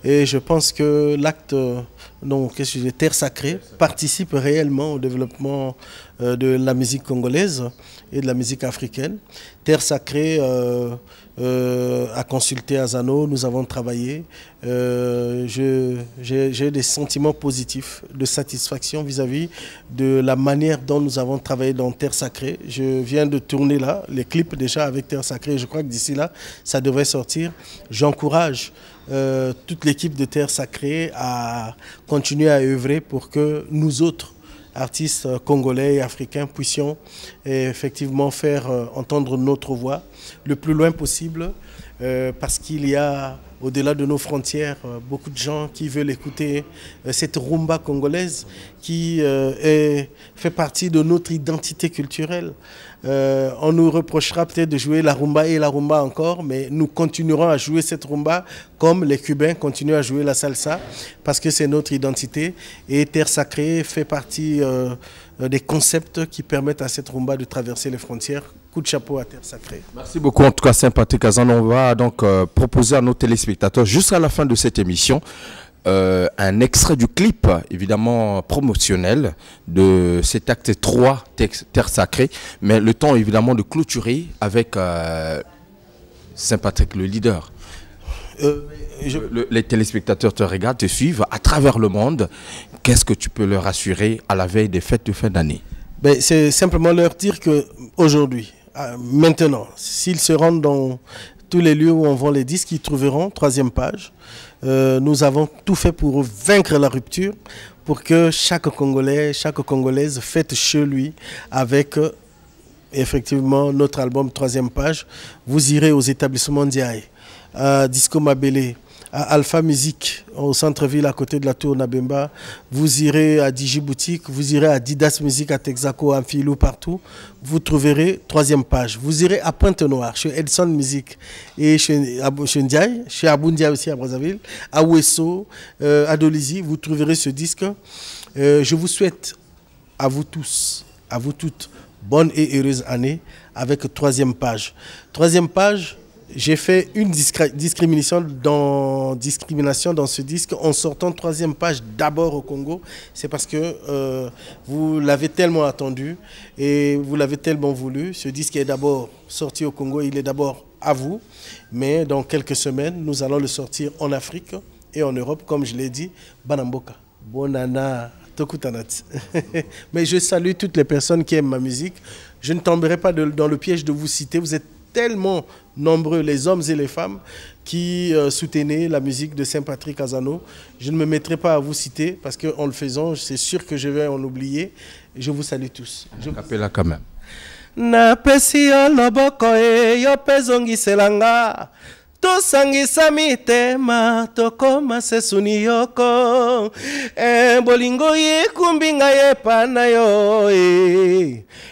et je pense que l'acte de Terre Sacrée participe réellement au développement de la musique congolaise et de la musique africaine. Terre Sacrée a consulté Azano, nous avons travaillé. J'ai des sentiments positifs de satisfaction vis-à-vis de la manière dont nous avons travaillé dans Terre Sacrée. Je viens de tourner là, les clips déjà avec Terre Sacrée. Je crois que d'ici là, ça devrait sortir. J'encourage toute l'équipe de Terre Sacrée à continuer à œuvrer pour que nous autres, artistes congolais et africains, puissions effectivement faire entendre notre voix le plus loin possible, parce qu'il y a au-delà de nos frontières beaucoup de gens qui veulent écouter cette rumba congolaise qui fait partie de notre identité culturelle. On nous reprochera peut-être de jouer la rumba et la rumba encore, mais nous continuerons à jouer cette rumba comme les Cubains continuent à jouer la salsa, parce que c'est notre identité. Et Terre Sacrée fait partie des concepts qui permettent à cette rumba de traverser les frontières. Coup de chapeau à Terre Sacrée. Merci beaucoup, en tout cas, Saint-Patrick Azano. On va donc proposer à nos téléspectateurs, jusqu'à la fin de cette émission, un extrait du clip, évidemment promotionnel, de cet acte 3, Terre Sacrée. Mais le temps, évidemment, de clôturer avec Saint-Patrick, le leader. Les téléspectateurs te regardent, te suivent à travers le monde. Qu'est-ce que tu peux leur assurer à la veille des fêtes de fin d'année? C'est simplement leur dire qu'aujourd'hui, maintenant, s'ils se rendent dans tous les lieux où on vend les disques, ils trouveront, 3e page. Nous avons tout fait pour vaincre la rupture, pour que chaque Congolais, chaque Congolaise fête chez lui avec effectivement notre album 3e page. Vous irez aux établissements Ndiaye, à Disco Mabélé, à Alpha Music, au centre-ville à côté de la Tour Nabemba. Vous irez à Digiboutique, vous irez à Didas Music, à Texaco, à Amphilou, partout. Vous trouverez 3e page. Vous irez à Pointe-Noire, chez Edson Music, et chez Ndiaye, chez Abou Ndiaye aussi à Brazzaville, à Ouesso, à Dolizy. Vous trouverez ce disque. Je vous souhaite à vous tous, à vous toutes, bonne et heureuse année avec 3e page. 3e page, j'ai fait une discrimination dans ce disque en sortant 3e page d'abord au Congo. C'est parce que vous l'avez tellement attendu et vous l'avez tellement voulu. Ce disque est d'abord sorti au Congo, il est d'abord à vous. Mais dans quelques semaines, nous allons le sortir en Afrique et en Europe, comme je l'ai dit. Banamboka, Bonana, Tokutanat. Mais je salue toutes les personnes qui aiment ma musique. Je ne tomberai pas dans le piège de vous citer. Vous êtes tellement nombreux, les hommes et les femmes, qui soutenaient la musique de Saint-Patrick Azano. Je ne me mettrai pas à vous citer, parce qu'en le faisant, c'est sûr que je vais en oublier. Je vous salue tous. Je vous rappelle là quand même. Na pesi yo loboko e yo pezongiselanga tosangisa mitema tokoma sesuni yoko bolingo yekumbi ngai epa na yo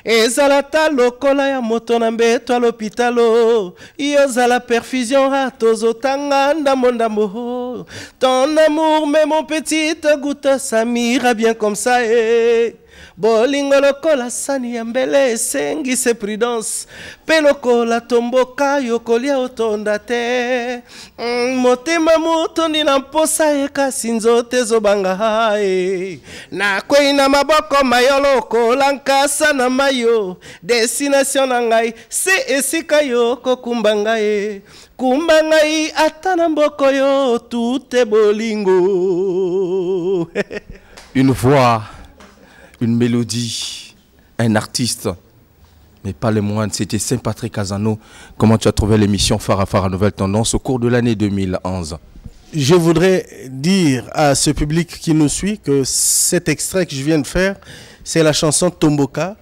ezala ta lokola ya moto na mbeto ya lopitalo yozala perfusion a tozotanga ndambo ton amour mais mon petit goutte ça m'ira bien comme ça bolingo lokola sani ya mbele esengise prudence pe lokola tomboka yokolia otonda te motema motondi na mposa ekasi nzoto ezobanga nakwei na maboko mayo lokola nkasa na mayo destination na ngai se esika yo kokumba ngai kumba ngai ata na mboko yo tute bolingo. Une voix, une mélodie, un artiste, mais pas les moindres, c'était Saint-Patrick Azano. Comment tu as trouvé l'émission Phare à Phare à Nouvelle Tendance au cours de l'année 2011? Je voudrais dire à ce public qui nous suit que cet extrait que je viens de faire, c'est la chanson Tomboka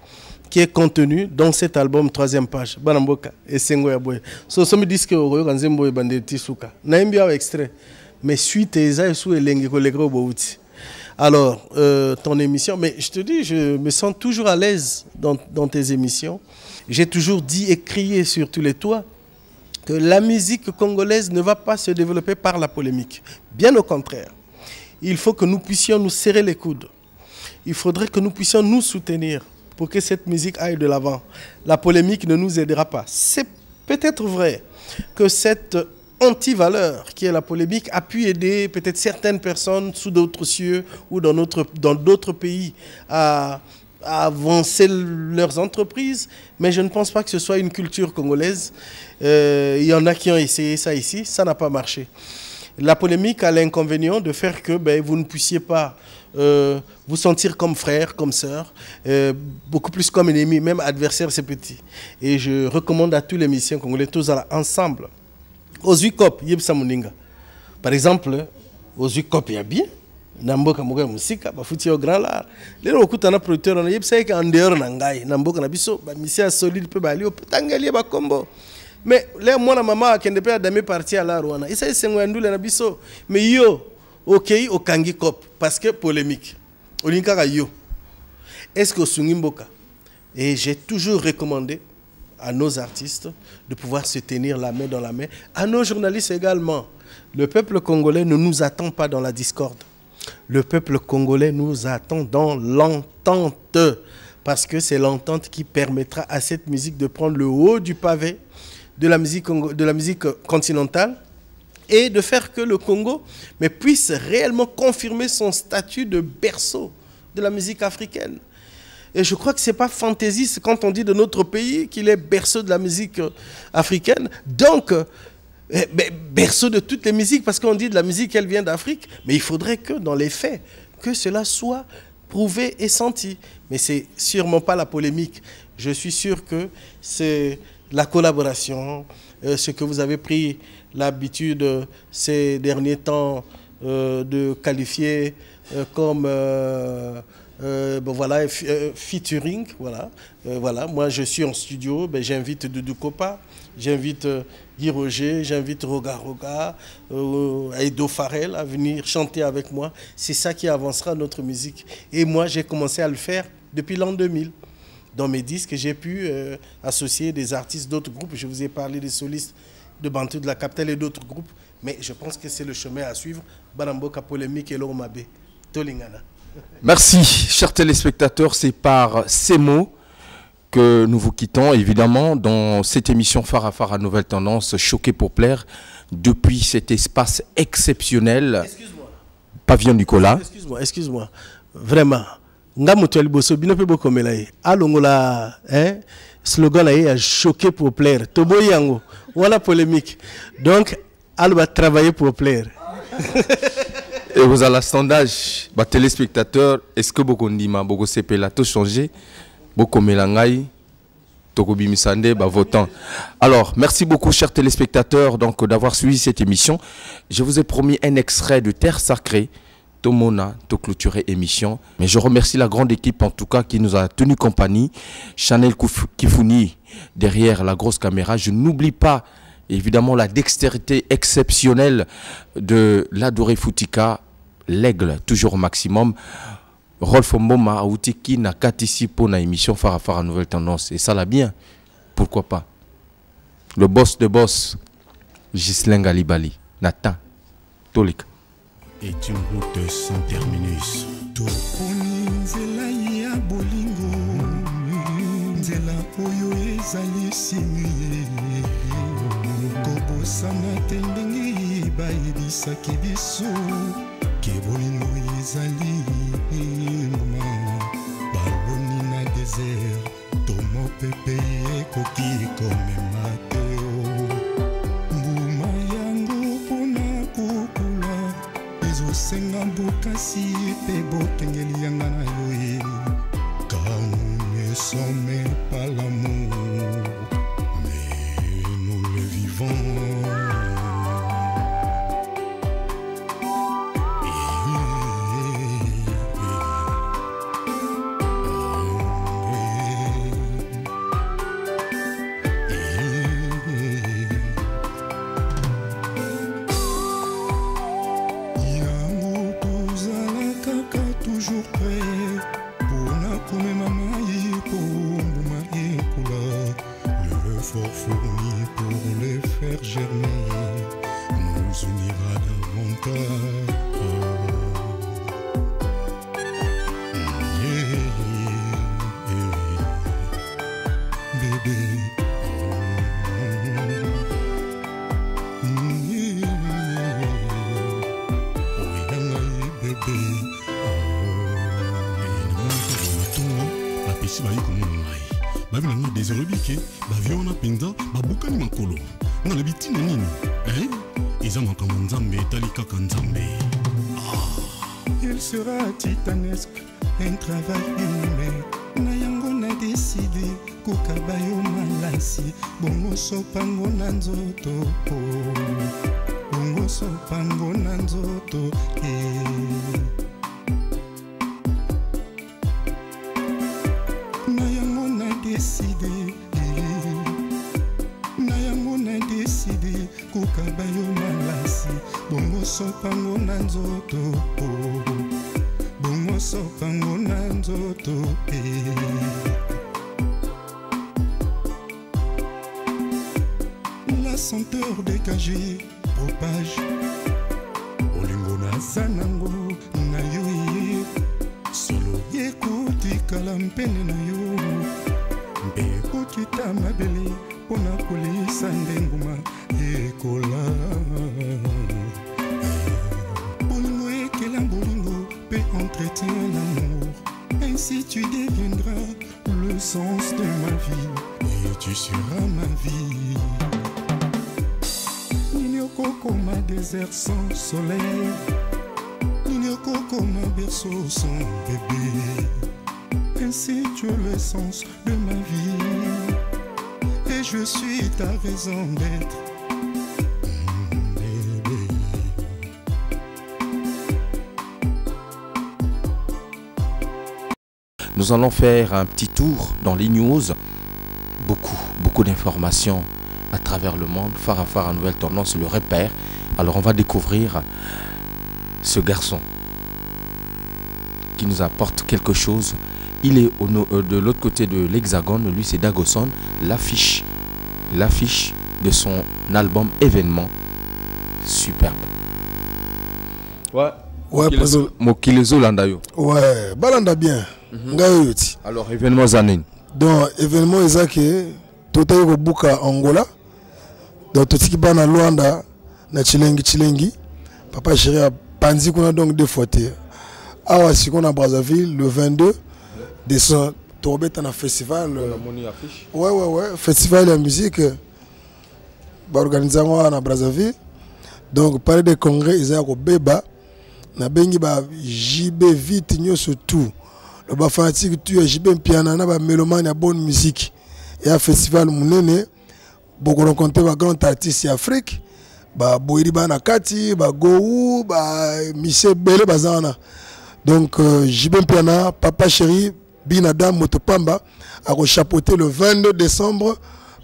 qui est contenue dans cet album 3e page. Banamboka et Sengo Yaboye. So me disent que Royo et Bandeti Souka. Naimbi a extrait, mais suite et ça sous et lengue collegro bouti. Alors, ton émission, mais je te dis, je me sens toujours à l'aise dans tes émissions. J'ai toujours dit et crié sur tous les toits que la musique congolaise ne va pas se développer par la polémique. Bien au contraire. Il faut que nous puissions nous serrer les coudes. Il faudrait que nous puissions nous soutenir pour que cette musique aille de l'avant. La polémique ne nous aidera pas. C'est peut-être vrai que cette anti-valeur qui est la polémique a pu aider peut-être certaines personnes sous d'autres cieux ou dans d'autres pays à avancer leurs entreprises, mais je ne pense pas que ce soit une culture congolaise. Il y en a qui ont essayé ça ici, ça n'a pas marché. La polémique a l'inconvénient de faire que vous ne puissiez pas vous sentir comme frère, comme sœur, beaucoup plus comme ennemi, même adversaire, c'est petit. Et je recommande à tous les musiciens congolais, tous ensemble, aux UCOP, Yebsa Moninga. Par exemple, aux UCOP, il y a bien. Namboka moka musika bafuti au grand lard lelo okutana producteur on yebisa que en dehors na ngai namboka na biso ba misia solide pe ba lio tangeli ba kombo mais les mwana mama akende pe adame parti à la Rwanda isa sengo ndule na biso mais yo okay okangi cop parce que polémique olinkaka yo est-ce que osungi mboka et j'ai toujours recommandé à nos artistes de pouvoir se tenir la main dans la main, à nos journalistes également. Le peuple congolais ne nous attend pas dans la discorde. Le peuple congolais nous attend dans l'entente, parce que c'est l'entente qui permettra à cette musique de prendre le haut du pavé de la musique continentale et de faire que le Congo puisse réellement confirmer son statut de berceau de la musique africaine. Et je crois que ce n'est pas fantaisiste quand on dit de notre pays qu'il est berceau de la musique africaine. Donc, berceau de toutes les musiques, parce qu'on dit de la musique qu'elle vient d'Afrique, mais il faudrait que dans les faits, que cela soit prouvé et senti. Mais ce n'est sûrement pas la polémique. Je suis sûr que c'est la collaboration, ce que vous avez pris l'habitude ces derniers temps de qualifier comme voilà, featuring. Voilà. Voilà. Moi, je suis en studio, j'invite Doudou Kopa, j'invite Guy Roger, j'invite Roga Roga, Edo Farel à venir chanter avec moi. C'est ça qui avancera notre musique. Et moi, j'ai commencé à le faire depuis l'an 2000. Dans mes disques, j'ai pu associer des artistes d'autres groupes. Je vous ai parlé des solistes de Bantu de la Capitale et d'autres groupes. Mais je pense que c'est le chemin à suivre. Baramboka Polémique et Loromabe. Tolingana. Merci, chers téléspectateurs. C'est par ces mots que nous vous quittons, évidemment, dans cette émission Phare à Phare à Nouvelle Tendance, Choqué pour plaire, depuis cet espace exceptionnel. Excuse-moi. Pavillon Nicolas. Excuse-moi. Vraiment. Ngamutuel Bosso, binope bokomelaye. Alongola, slogan là, choqué pour plaire. Tobo yango. Voilà polémique. Donc, elle va travailler pour plaire. Et vous avez le sondage, téléspectateurs, est-ce que beaucoup ndima, beaucoup sepela, tout changé, beaucoup mélangaï, tokobi misande, votant. Alors, merci beaucoup, chers téléspectateurs, donc d'avoir suivi cette émission. Je vous ai promis un extrait de Terre Sacrée, Tomona, to clôturer émission. Mais je remercie la grande équipe, en tout cas, qui nous a tenu compagnie. Chanel Kifuni, derrière la grosse caméra. Je n'oublie pas, évidemment, la dextérité exceptionnelle de l'Adoré Foutika, l'aigle, toujours au maximum. Rolf Mboma, Aoutiki, n'a qu'attici pour la émission Phare à Phare à Nouvelle Tendance. Et ça l'a bien. Pourquoi pas? Le boss de boss, Ghislain Galibali, Nathan, Tolik. Et une route sans terminus. Toponi nzela ya bolingo, nzela oyo ezali simi. Kobosana te ndenge bayebisaki biso, ke bolingo ezali ngoma. Baloni na désert, tomo pepe ekoki komema te. Mbuma yango pona kokula, ezosenga mbokasi pe bokengeli yanga na yo. Car nous ne sommes pas l'amour, mais nous le vivons. Fourni pour les faire germer, nous unira davantage. Bébé, bébé, si ba yiko ngai ba vina nga désiré bike ba viona penza ba bukani makolo na la bitina nini ils ont comme nzambe talika kanzambe. Il sera titanesque un travail inhumain na yango na décidé kukabayo malasi bongo sopango na nzoto bongo sopango na nzoto na yango na décidé na yango na décidé kukabayo malasi bongo sopango na nzoto bongo sopango na nzoto la senteur dégagée propage olingo na zanango na yo solo yekuti kalampene na yo mpe kokita mabele pona kolisa ndenguma ekola bolingo ekela bolingo peut entretien l'amour. Ainsi tu deviendras le sens de ma vie et tu seras ma vie. Ninyoko comme un désert sans soleil, Ninyoko comme un berceau sans bébé. Ainsi tu es le sens de ma vie et je suis ta raison d'être. Nous allons faire un petit tour dans les news. Beaucoup d'informations à travers le monde. Phare à phare, à nouvelle tendance, le repère. Alors on va découvrir ce garçon qui nous apporte quelque chose. Il est de l'autre côté de l'hexagone. Lui c'est Dagoson. L'affiche de son album Événement. Superbe. Ouais, Mokilezo Landayo. Ouais, balanda bien. Alors événement Zanin. Donc événement ezake totaye ko buka Angola. Donc totiki bana Luanda na Chilengi. Papa chéri a panzi kuna donc deux fois te. Awa sikona Brazzaville le 22 décembre tobeta na festival. Ouais, festival de musique ba organiser na Brazzaville. Donc parler de congrès ezako beba na bengi ba JB vite nyoso tout. Le bas fanatique tu es JB piano na ba mélomane ya bonne musique. Et un festival munene beaucoup rencontrer ba grand artiste Afrique ba boiri ba na kati ba Gou ba Michel Belé bazana. Donc JB piano papa chéri Binadam Motopamba a chapeauté le 22 décembre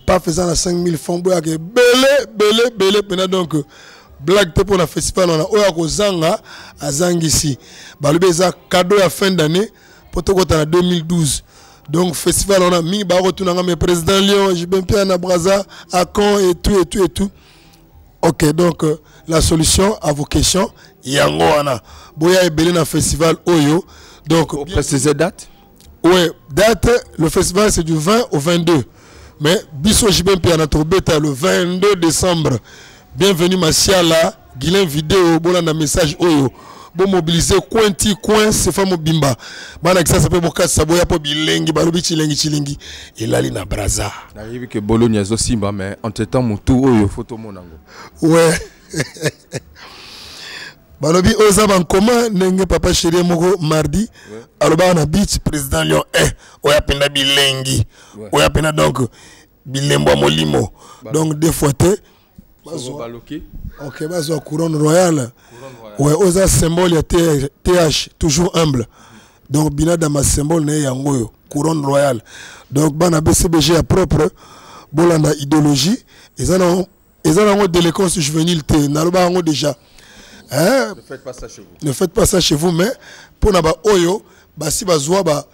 pas faisant à 5000 francs boya que belé pena donc blague pour le festival on a oya ko zanga azangisi ba le beza cadeau à fin d'année pour tout en 2012. Donc festival on a mis ba retourner mes président Lyon j'ai bien bien à Brazza à Caen et tout. OK, donc la solution à vos questions yango wana boya ebele na festival oyo. Donc pour préciser date. Ouais, date le festival c'est du 20 au 22. Mais biso JB Piana Torbeta le 22 décembre. Bienvenue Masiala, Guilain vidéo, bolanda message oyo. Bon mobiliser coin c'est famo bimba. Bana que ça peut boka saboya po bilengi barubi chilengi et là na Brazza. Arrive que Bologna zo simba mais entre-temps mutu oyo photo monango. Ouais. Balobi oza ban comment nenge papa chéri moko mardi aloba na beach président Lyon oya penda bilengi. Oya penda donc bilembo molimo. Donc deux fois te OK, bazo couronne royale. Ouais, oza symbole TH toujours humble. Donc bina dans ma symbole né yango couronne royale. Donc bana BCBG à propre bolanda idéologie, ils ont délinquance juvénile te naloba yango déjà. Hein? Ne faites pas ça chez vous. Ne faites pas ça chez vous mais pour na ba oyo ba si bazwa ba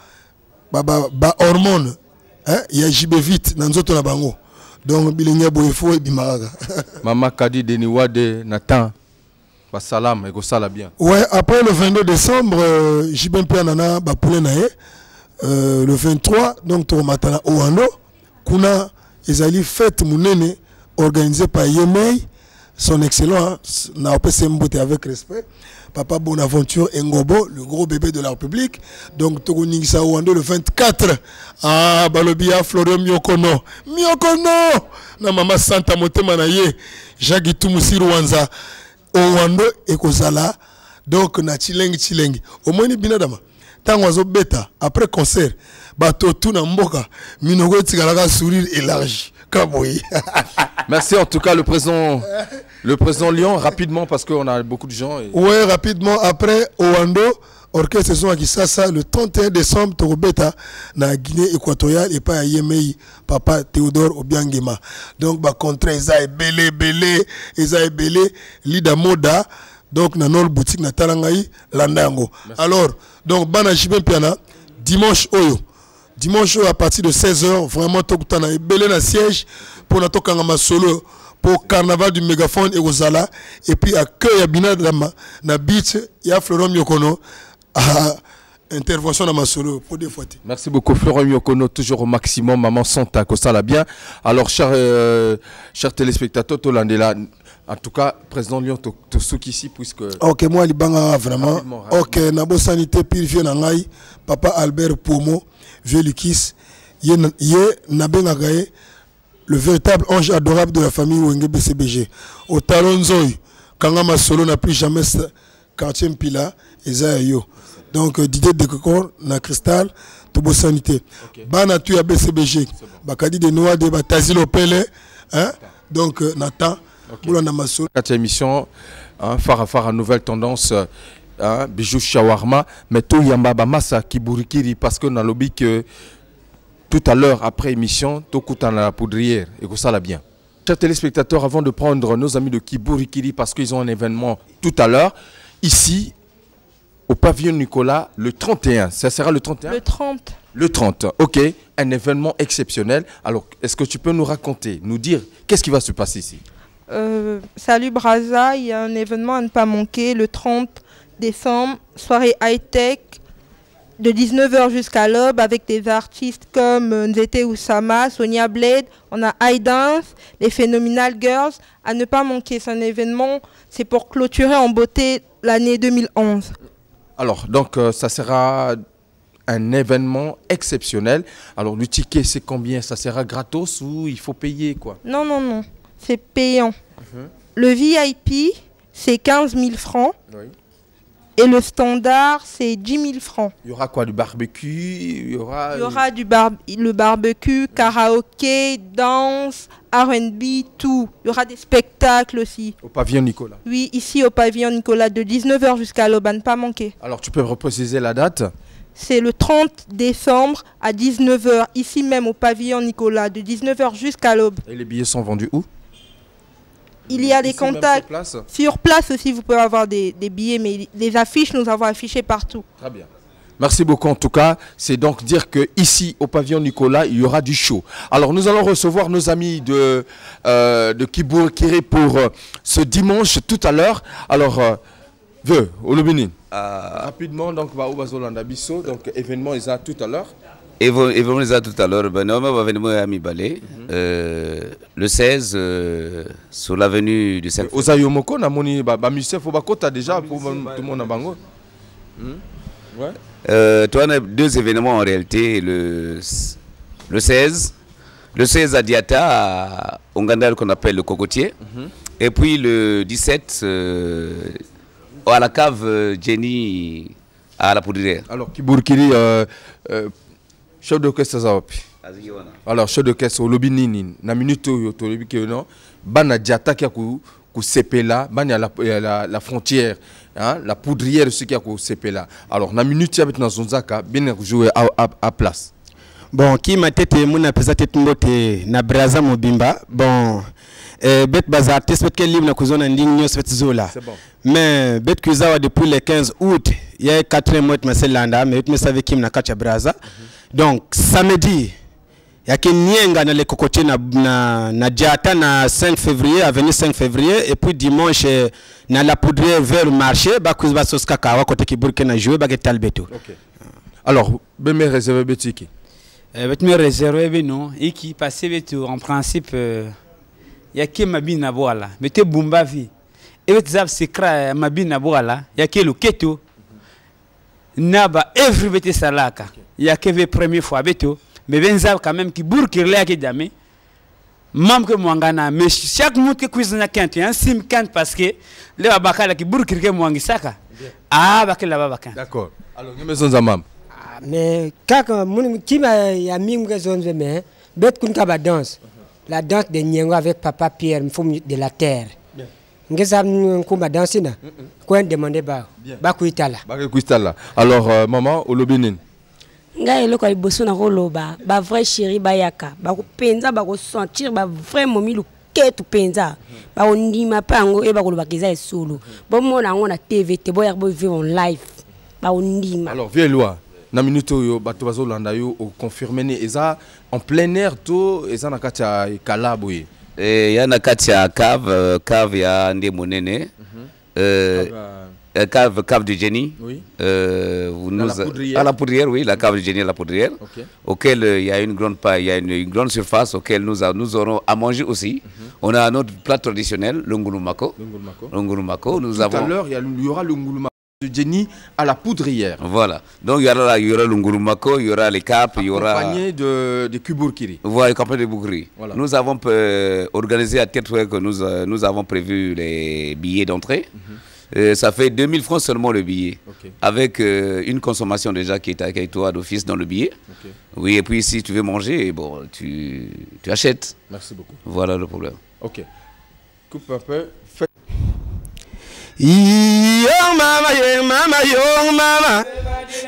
hormone hein, il y a JB vite na nzoto na bango. Donc bilinga boyefo et bimaraga. Mama Kadi Deniwade Nathan Basalam et Gosala bien. Ouais, après le 22 décembre, JB Pianana Bapule Nae, le 23, donc Tomatana Oando, Kuna Ezali fête Mounene organisée par Yemei, son excellent, n'a pas s'embouté avec respect. Papa Bonaventure Ngobo, le gros bébé de la République. Donc, Togo Ningsa Ouando le 24. Ah, Balobia, Florian Miokono. Miokono! Na Mama Santa Motema Naye, Jacques Tumusi Rwanza, Ouando et Kozala. Donc, na Chilengi. Au moins, ni binadama. Tango beta, après concert, bato tout na mboka, minogo tigalaka sourire élargi. Kaboui. Merci en tout cas le président Lyon, rapidement parce qu'on a beaucoup de gens. Et... Ouais, rapidement, après Oando, orchestre son à Kisasa, le 31 décembre, Torobeta, na Guinée équatoriale, et pas à Yemei, papa Théodore Obiangema. Donc, bah, contre Esaïe Belé, Lida Moda, donc, na notre boutique, na Talangaï, Landango. Alors, donc, Bana Jibin Piana, dimanche Oyo. Dimanche à partir de 16h, vraiment, Tokutana et Belé na siège pour notre Kangama solo, pour carnaval du mégaphone et Ozala. Et puis, à Keuya Bina Drama, na beach, il y a Florent Miokono, à intervention dans ma solo pour des fois. Merci beaucoup, Florent Miokono, toujours au maximum. Maman Santa, que ça l'a bien. Alors, chers téléspectateurs, Tolandela, en tout cas, président Lyon, tout ce qu'ici, puisque. Ok, moi, Libanga, vraiment. Rapidement. Ok, Nabo Sanité, Purifié Nangaï, Papa Albert Pomo. Vélikis, Yé Nabengagaye, le véritable ange adorable de la famille Wenge BCBG. Au Talon Zoy, Kangama Solo n'a plus jamais quartier Mpila et Zayayo. Donc Didier Dekokor, na Cristal, Tobo Sanité. Banatu à BCBG, Bakadi de Noa de Batazilo Pele, hein? Donc Nathan, Boulana Massolo. 4e émission, Farafara Nouvelle Tendance. Bijou shawarma, mais tout yamba massa kiburikiri parce que dans le lobby que tout à l'heure après émission, tout coûte à la poudrière et que ça l'a bien. Chers téléspectateurs, avant de prendre nos amis de Kiburikiri parce qu'ils ont un événement tout à l'heure, ici au pavillon Nicolas, le 31, ça sera le 31 ? Le 30. Le 30, ok, un événement exceptionnel. Alors, est-ce que tu peux nous raconter, nous dire, qu'est-ce qui va se passer ici ? Salut Braza, il y a un événement à ne pas manquer, le 30 décembre, soirée high-tech de 19h jusqu'à l'aube avec des artistes comme Nzete Oussama, Sonia Blade, on a High Dance, les Phenomenal Girls, à ne pas manquer. C'est un événement, c'est pour clôturer en beauté l'année 2011. Alors, donc, ça sera un événement exceptionnel. Alors, le ticket, c'est combien? Ça sera gratos ou il faut payer quoi? Non, c'est payant. Le VIP, c'est 15 000 francs. Oui. Et le standard, c'est 10 000 francs. Il y aura quoi? Du barbecue? Il y aura le barbecue, karaoké, danse, R&B, tout. Il y aura des spectacles aussi. Au pavillon Nicolas? Oui, ici au pavillon Nicolas, de 19h jusqu'à l'aube, à ne pas manquer. Alors, tu peux repréciser la date? C'est le 30 décembre à 19h, ici même au pavillon Nicolas, de 19h jusqu'à l'aube. Et les billets sont vendus où? Il y a des contacts. Sur place aussi, vous pouvez avoir des billets, mais les affiches, nous avons affiché partout. Très bien. Merci beaucoup en tout cas. C'est donc dire qu'ici, au pavillon Nicolas, il y aura du show. Alors, nous allons recevoir nos amis de Kiburikiri pour ce dimanche tout à l'heure. Alors, Olobini, rapidement, donc, donc événement, ils ont tout à l'heure. Événement, ils ont tout à l'heure. On va venir à Mibalé. Le 16, sur l'avenue du 5. Osayomoko, on a moni musée Fobakota déjà pour tout le monde à Bango. Ouais. Toi, on a deux événements en réalité. Le 16 à Diata, à Ongandal qu'on appelle le Cocotier. Et puis le 17 à la cave Jenny à la Poudrière. Alors, Kiburikiri, chef d'orchestre Zawapi. Alors, chef d'orchestre, au lobby Nini, na minute où tu as dit non, Bana Diata qui a ku Sepela, Bana la frontière, hein, la poudrière, ce qui a ku Sepela. Alors, na minute avec na Zonzaka, bien jouer à place. Bon, qui m'a tête, mon apesa tête mbote na Braza Mobimba. Bon, bet bazar artiste bet quel livre na kuzona ndinyo swet zola. C'est bon. Mais bet kuzawa depuis le 15 août, il y a 4 mois de Selanda, mais je savais qu'il na kacha Braza. Donc samedi, il y a que Nienga dans les cocotiers na Diata na 5 février, avenue 5 février, et puis dimanche na la poudrière vers le marché, bakuzba soskaka côté Kiburikiri na jouer bagetal beto. OK. Alors, beme réservé betiki. Me réservé non, et qui passait en principe il y a que Mabina voilà, mais te Bumba vie. et tu sais que mabina boala ya que le keto naba every bete salaka ya que la première fois beto mais benza quand même qui bourkirle ya que jamais même que mwangana mais chaque mois que cuisine quinte un sim quinte parce que le bakala qui bourkirke mwangisaka ah bakela babaka d'accord alors nous maison za mam mais quand qui m'a ya mingi zone mais bet kun ka ba danse la danse de Nyengo avec papa Pierre de la terre ngeza kumba danse na quoi demander ba kuitala alors maman olobinin ngai eloko liboso na koloba ba vrai chéri bayaka ba ko penza ba ko sentir ba vraiment milu ketu penza ba ondima pango e ba koloba keza esolo bo mona ngona TV te boya bo vivre en live ba ondima alors vieux loi na minute yo bato bazolanda yo o confirmer ni eza en plein air to eza na kati ya kalaboye ya na kati ya cave ya nde monene cave de Jenny, oui. À la poudrière, oui, la cave de Jenny à la poudrière, okay. Auquel il y a une grande paille, il y a une grande surface auquel nous aurons à manger aussi. On a notre plat traditionnel, le ngulumako. Nous avons. Tout à l'heure, il y aura le ngulumako de Jenny à la poudrière. Voilà. Donc il y aura le ngulumako, il y aura les capes, il y aura. Accompagné de kuburkiri. Voilà, accompagné de bourkiri. Voilà. Nous avons organisé à tête que nous avons prévu les billets d'entrée. Ça fait 2000 francs seulement le billet, okay. Avec une consommation déjà qui est avec toi d'office dans le billet. Okay. Oui, et puis si tu veux manger, bon, tu achètes. Merci beaucoup. Voilà le problème. Ok. Coupe un peu. Yo mama, ye mama, yo mama.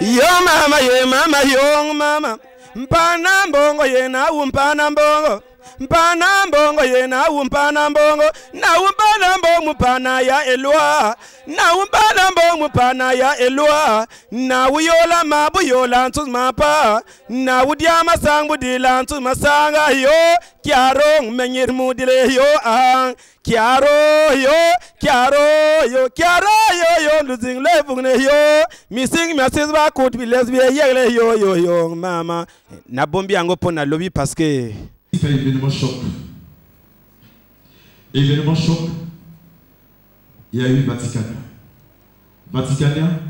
Yo mama, ye mama, yo mama. Mpana mbongo ye na mpana mbongo. Mpana mbongo ye na mpana mbongo. Na mpana mbongo mpana ya elwa. Na mpana mbongo mpana ya elwa. Na uyola mabu yola ntus mapa. Na udiama sangu dila ntus masanga yo. Kiaro menyir mudile yo ang. Kiaro yo losing levung ne yo. Missing message ba kout bi lesbie yegle yo mama. Na bombi ango pona lobby parce que c'est événement choc. Événement choc. Il y a eu Vaticania. Vaticania,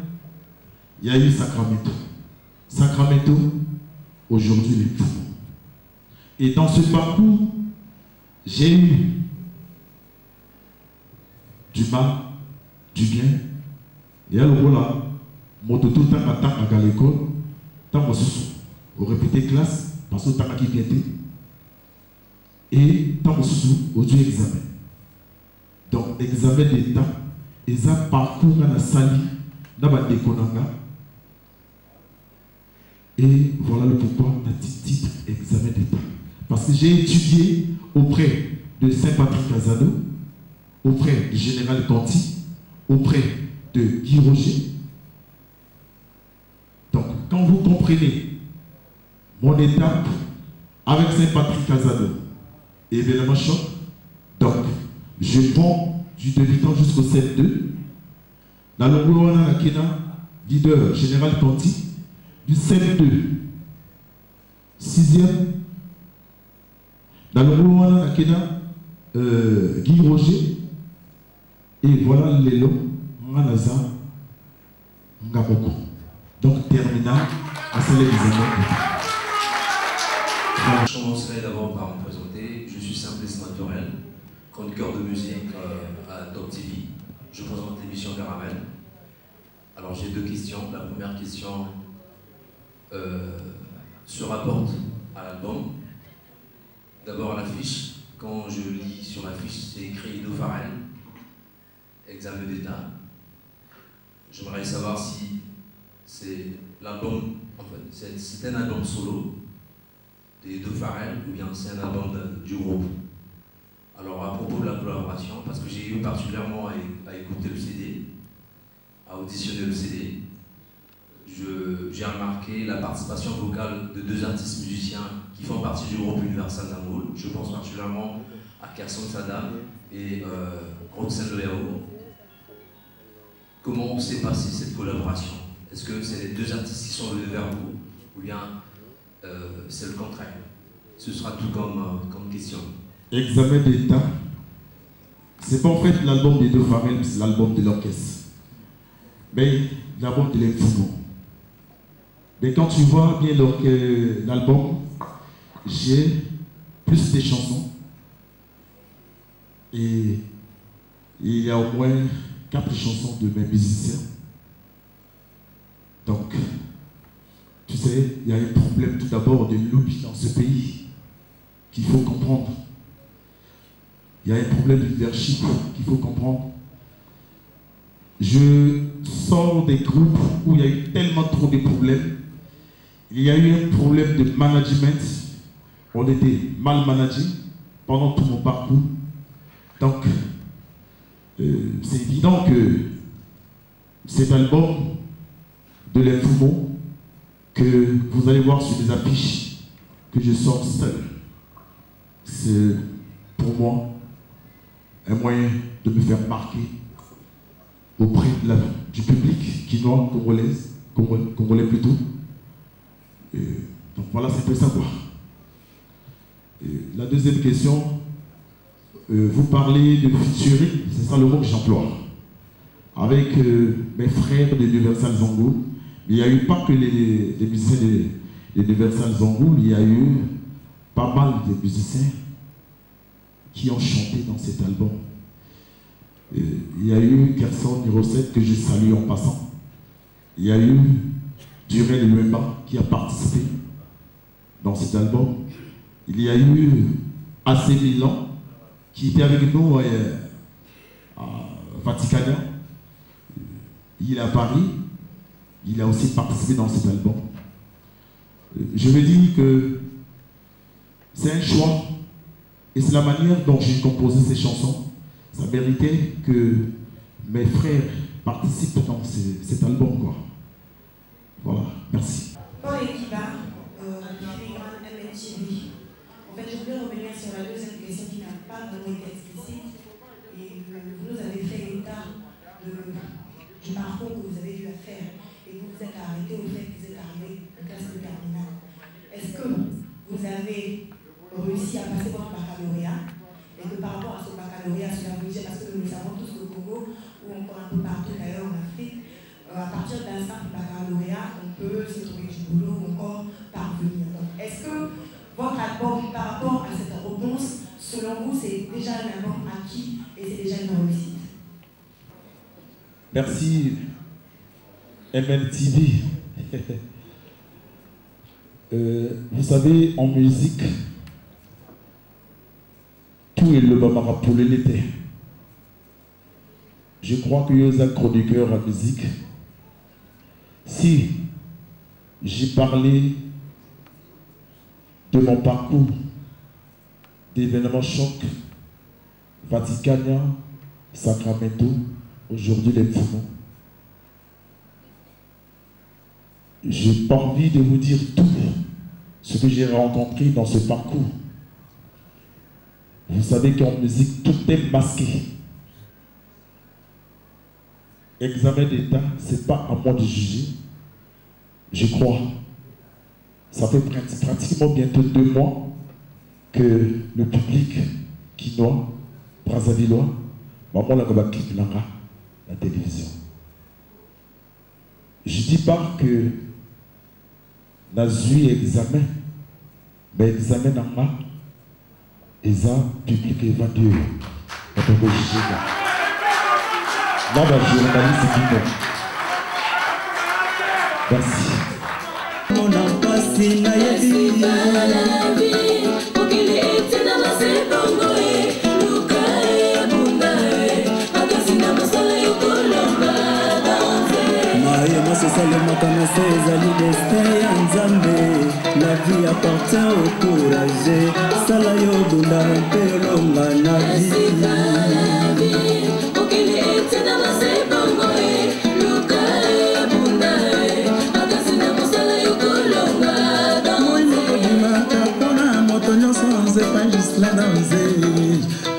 il y a eu Sacramento. Sacramento, aujourd'hui les tout. Et dans ce parcours, j'ai eu du mal, du bien. Et alors là, mon toto tant à l'école, tant au répété classe, parce que tant qui vient. Et tant au Dieu examen. Donc, examen d'état, et ça parcours dans la salle, dans la déconanga. Et voilà le pourquoi on a titre examen d'état. Parce que j'ai étudié auprès de Saint-Patrick Casado, auprès du général Conti, auprès de Guy Roger. Donc, quand vous comprenez mon étape avec Saint-Patrick Casado, événement choc, donc je prends du débutant jusqu'au CM2. Dans le Goulouana Nakena, leader général Conti, du CM2, 6e. Dans le Goulouana Nakena, Guy Roger. Et voilà les lots, Manaza, Ngaboko. Donc, terminal, à celle des Je commencerai d'abord par me présenter. Je suis Simplice Naturel, chroniqueur de musique à Top TV. Je présente l'émission Caramel. Alors, j'ai deux questions. La première question se rapporte à l'album. D'abord, l'affiche. Quand je lis sur l'affiche, c'est écrit Ido Farel. Examen d'état. J'aimerais savoir si c'est l'album, en fait, c'est un album solo des deux Farel ou bien c'est un album du groupe. Alors à propos de la collaboration, parce que j'ai eu particulièrement à écouter le CD, à auditionner le CD, j'ai remarqué la participation vocale de deux artistes musiciens qui font partie du groupe Universal Zangoul. Je pense particulièrement à Kerson Saddam et Roxane Leao. Comment s'est passée cette collaboration? Est-ce que c'est les deux artistes qui sont venus vers vous ou bien c'est le contraire? Ce sera tout comme question. Examen d'état, c'est pas en fait l'album des deux Pharrell, c'est l'album de l'orchestre. Mais l'album de l'Infumo. Mais quand tu vois bien l'album, j'ai plus de chansons. Et il y a au moins 4 chansons de mes musiciens. Donc, tu sais, il y a un problème tout d'abord de lobby dans ce pays qu'il faut comprendre. Il y a un problème de leadership qu'il faut comprendre. Je sors des groupes où il y a eu tellement trop de problèmes. Il y a eu un problème de management. On était mal managés pendant tout mon parcours. Donc, c'est évident que cet album de l'Infumo que vous allez voir sur les affiches que je sors seul, c'est pour moi un moyen de me faire marquer auprès du public quinois, congolais plutôt. Donc voilà, c'est pour savoir. La deuxième question, vous parlez de featuring, c'est ça le mot que j'emploie, avec mes frères de l'Universal Zongo. Il n'y a eu pas que les musiciens de l'Universal Zongo, il y a eu pas mal de musiciens qui ont chanté dans cet album. Il y a eu Kerson Nirosette que je salue en passant. Il y a eu Durel Luemba qui a participé dans cet album. Il y a eu AC Milan qui était avec nous à Vaticania. Il est à Paris. Il a aussi participé dans cet album. Je me dis que c'est un choix et c'est la manière dont j'ai composé ces chansons. Ça méritait que mes frères participent dans cet album, quoi. Voilà, merci. Bon, Ekiba, MNTV. En fait, je voulais revenir sur la deuxième question qui n'a pas vraiment été explicite. Et vous nous avez fait état du parcours que vous avez dû faire. Et vous vous êtes arrêté au fait que vous êtes arrivé en classe de terminale. Est-ce que vous avez réussi à passer votre baccalauréat? Et que par rapport à ce baccalauréat, cela veut dire, parce que nous le savons tous au Congo, ou encore un peu partout d'ailleurs en Afrique, à partir d'un simple baccalauréat, on peut se trouver du boulot ou encore parvenir. Donc, est-ce que votre album, par rapport à cette réponse, selon vous, c'est déjà un album acquis et c'est déjà une réussite? Merci, MNTV. Vous savez, en musique, tout est le bamara pour l'été. Je crois que vous êtes chroniqueur en musique. Si j'ai parlé de mon parcours d'événements chocs, Vaticania, Sacramento, aujourd'hui les Fumons, je n'ai pas envie de vous dire tout ce que j'ai rencontré dans ce parcours. Vous savez qu'en musique, tout est masqué. Examen d'État, ce n'est pas à moi de juger. Je crois. Ça fait pratiquement bientôt 2 mois que le public quinois, Brazzavillois, maman la clip la télévision. Je ne dis pas que la ZUI examen, mais examen n'a pas. Et ça, public et vendu. On peut juger là. Là, je journaliste c'est tout. Merci. Mon ampassi na yebi la vie pour qu'il ait dans la sebongo e luka e bunda e akasina masala yokolomba danse maye masosale makana sezali destin ya nzambe. La vie appartient au courageux. Sala yo bunda mpe longa na vie pour qu'il ait dans la sebongo e luka e bunda e akasina masala yokolomba danse pas juste la danse.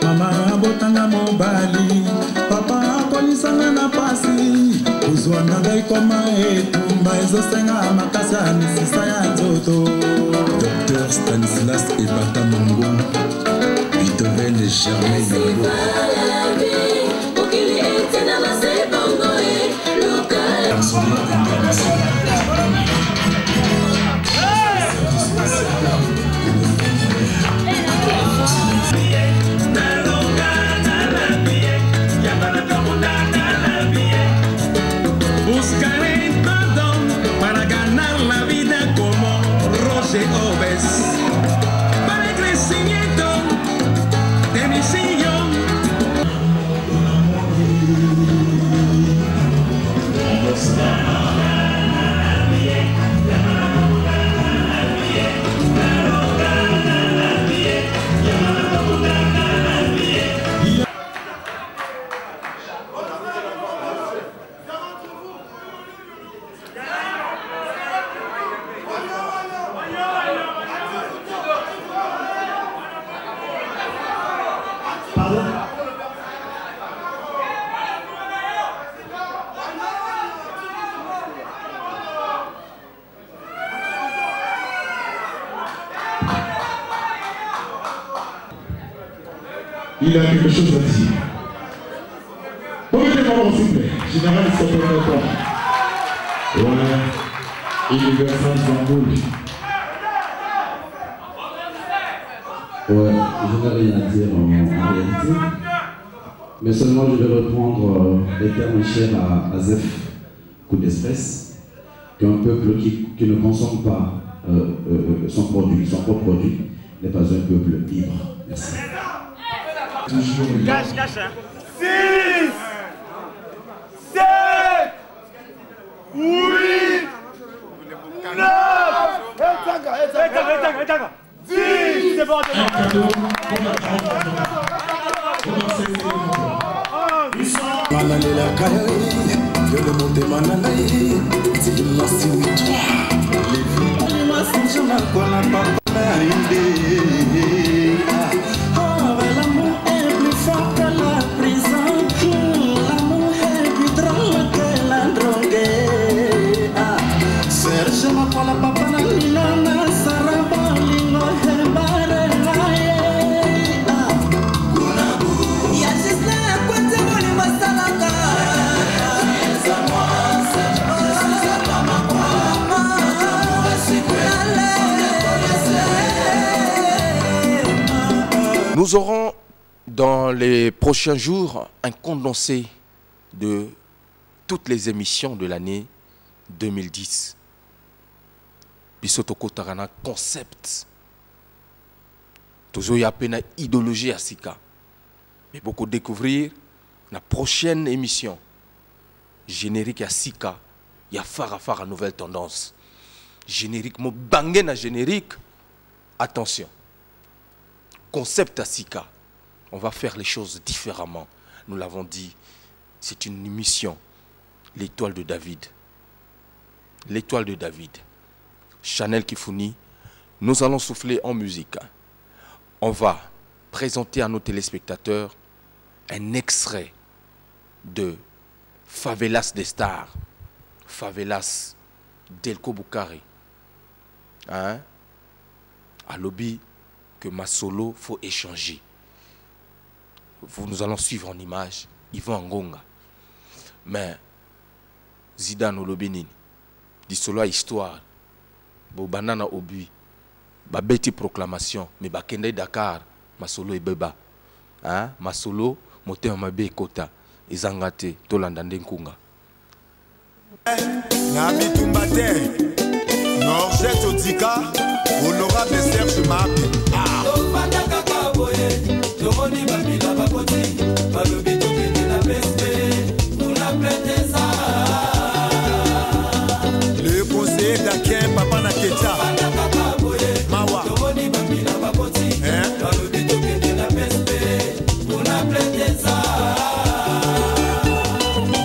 Mama botanga mobali, papa akolisanga na pasi. Uzwana ngai koma etumba ezosenga makasa misisa ya nzoto. Dr Stanislas Ebata Mongo, Beethoven de Germain Yombo. Buscaré perdón para ganar la vida como Roger Oves, para el crecimiento de mi sillón. Il a quelque chose à dire. Revenez voir, s'il vous plaît. Général, il s'appelle d'accord. Ouais. Universal Zamboul. Ouais, je n'ai rien à dire en réalité. Mais seulement je vais reprendre les termes chers à Zef Coup d'Espèce, qu'un peuple qui ne consomme pas son propre produit, n'est pas un peuple libre. Merci. Cache, cache, hein. 6, 7, 8, 9, 10, c'est bon, c'est bon. Manalela kaya, yo le monde mananai, c'est de la toi. Les filles, ma singe ma kola papa inde. Oh, l'amour est plus fort que la prison. L'amour est plus drôle que la drogue. Serge ma kola papa nina saraba lingo hembare. Nous aurons dans les prochains jours un condensé de toutes les émissions de l'année 2010. Bisotoko Tarana concept. Toujours y a peine idéologie à Sika. Mais beaucoup découvrir la prochaine émission. Générique à Sika. Il y a Fara nouvelle tendance. Générique, mo bangé na générique. Attention. Concept à Sika. On va faire les choses différemment. Nous l'avons dit. C'est une émission. L'étoile de David. L'étoile de David. Chanel Kifuni. Nous allons souffler en musique. On va présenter à nos téléspectateurs un extrait de Favelas des Stars. Favelas Delko Boukari. Hein? À lobby que ma solo faut échanger. Nous allons suivre en image Yvan Ngonga. Mais Zidane au lobby nini. Di solo à histoire. Bo banana obi. Ba beti proclamation. Mais ba kende Dakar. Ma solo e beba. Hein? Ma solo moté en mabe kota. Izangate tolandande nkunga. Nabi Tumbate, Norjet Otika, honorable Serge Mabi. Le conseiller d'Aken, Papa Naketa, Mawa.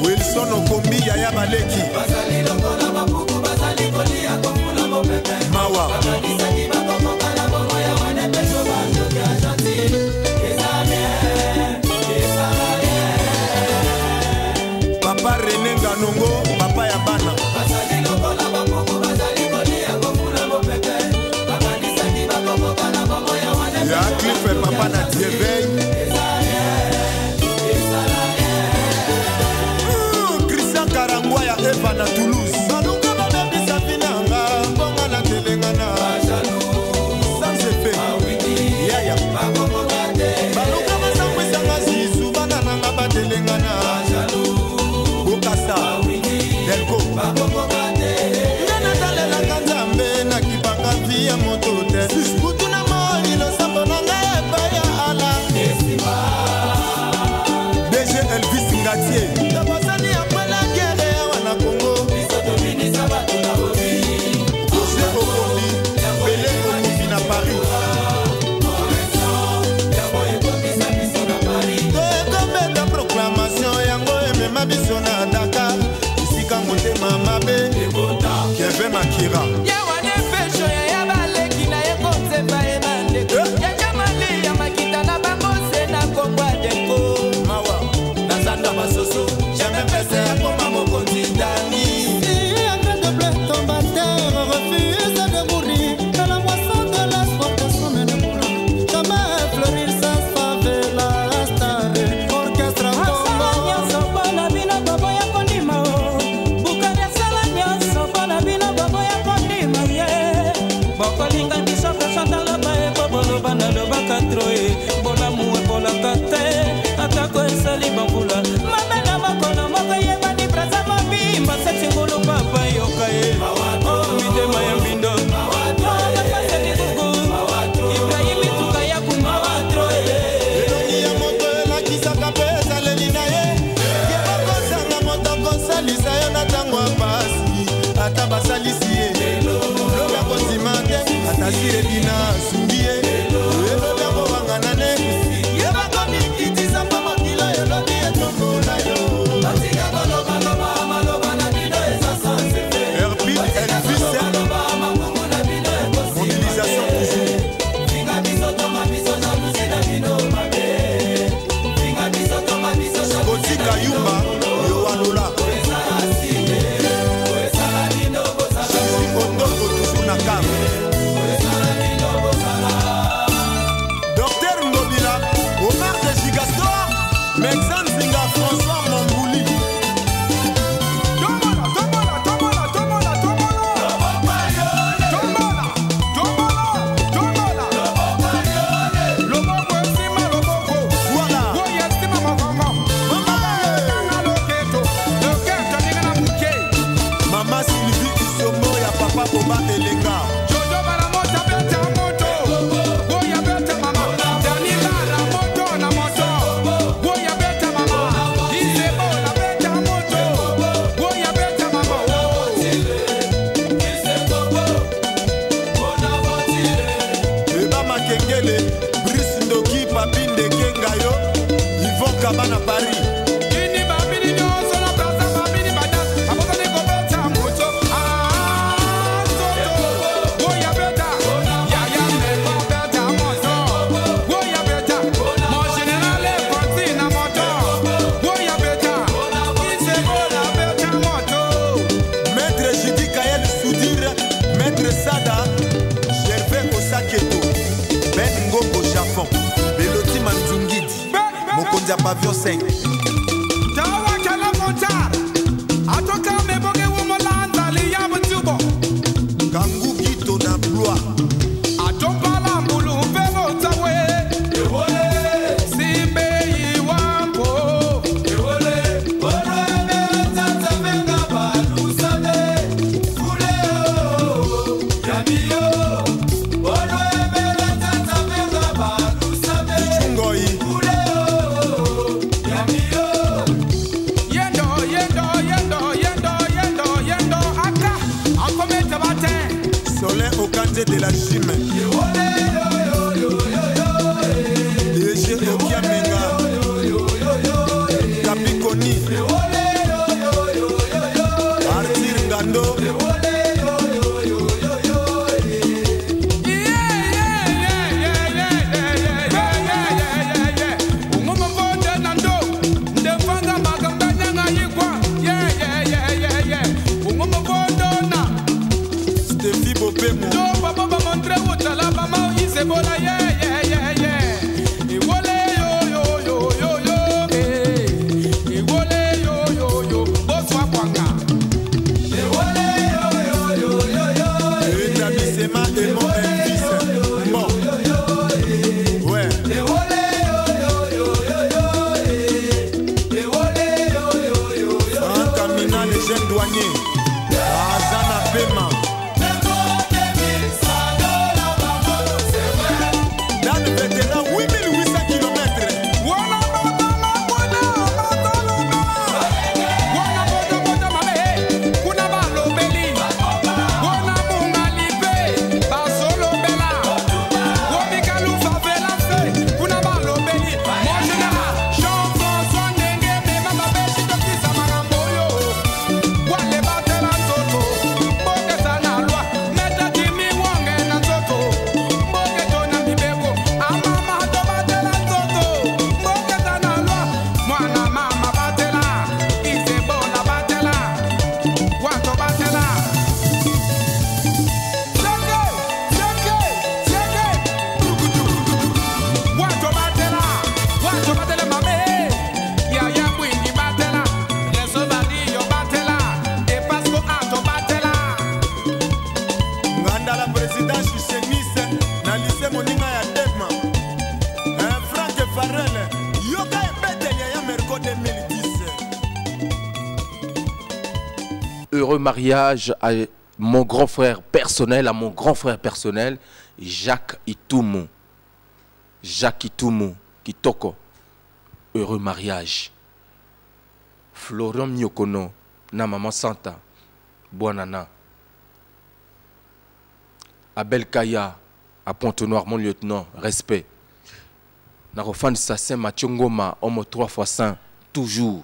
Wilson Okombi, Yaya Baleki. Mawa. Papa René Nganongo, Papa Yabana. président Chichemis na lycée moninga ya Debma Frank Farrell yoka ebeteli ya Merco 2010. Heureux mariage à mon grand frère personnel, Jacques Itoumou. Jacques Itoumou, Kitoko. Heureux mariage. Florent Miokono, na maman Santa, Bonana. Abel Kaya, à Pont-Noir, mon lieutenant, respect. Narofan Sassin Mathieu Ngoma, homme 3x5, toujours.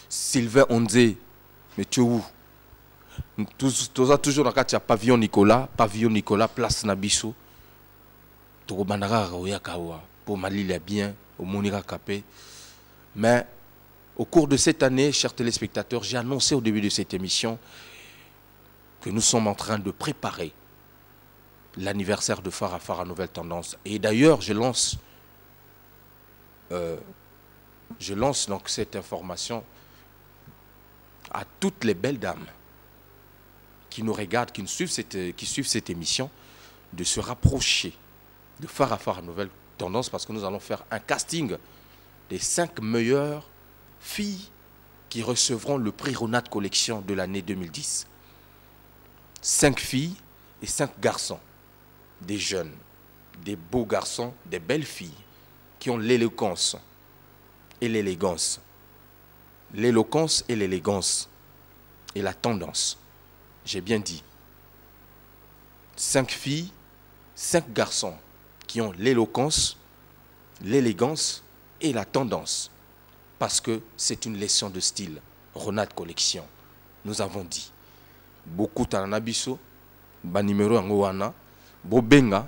Sylvain Ondé, mais tu es où? Toujours dans le pavillon Nicolas, place Nabiso. Pour Malila bien, au Monira Capé. Mais au cours de cette année, chers téléspectateurs, j'ai annoncé au début de cette émission que nous sommes en train de préparer l'anniversaire de Farafara Nouvelle Tendance. Et d'ailleurs, je lance donc cette information à toutes les belles dames qui nous regardent, qui suivent cette émission, de se rapprocher de Farafara Nouvelle Tendance, parce que nous allons faire un casting des 5 meilleures filles qui recevront le prix Ronat Collection de l'année 2010. 5 filles et 5 garçons, des jeunes, des beaux garçons, des belles filles qui ont l'éloquence et l'élégance. L'éloquence et l'élégance et la tendance. J'ai bien dit. 5 filles, 5 garçons qui ont l'éloquence, l'élégance et la tendance. Parce que c'est une leçon de style. Ronat Collection. Nous avons dit. Beaucoup Tananabiso, ba numéro Angoana, Bobenga,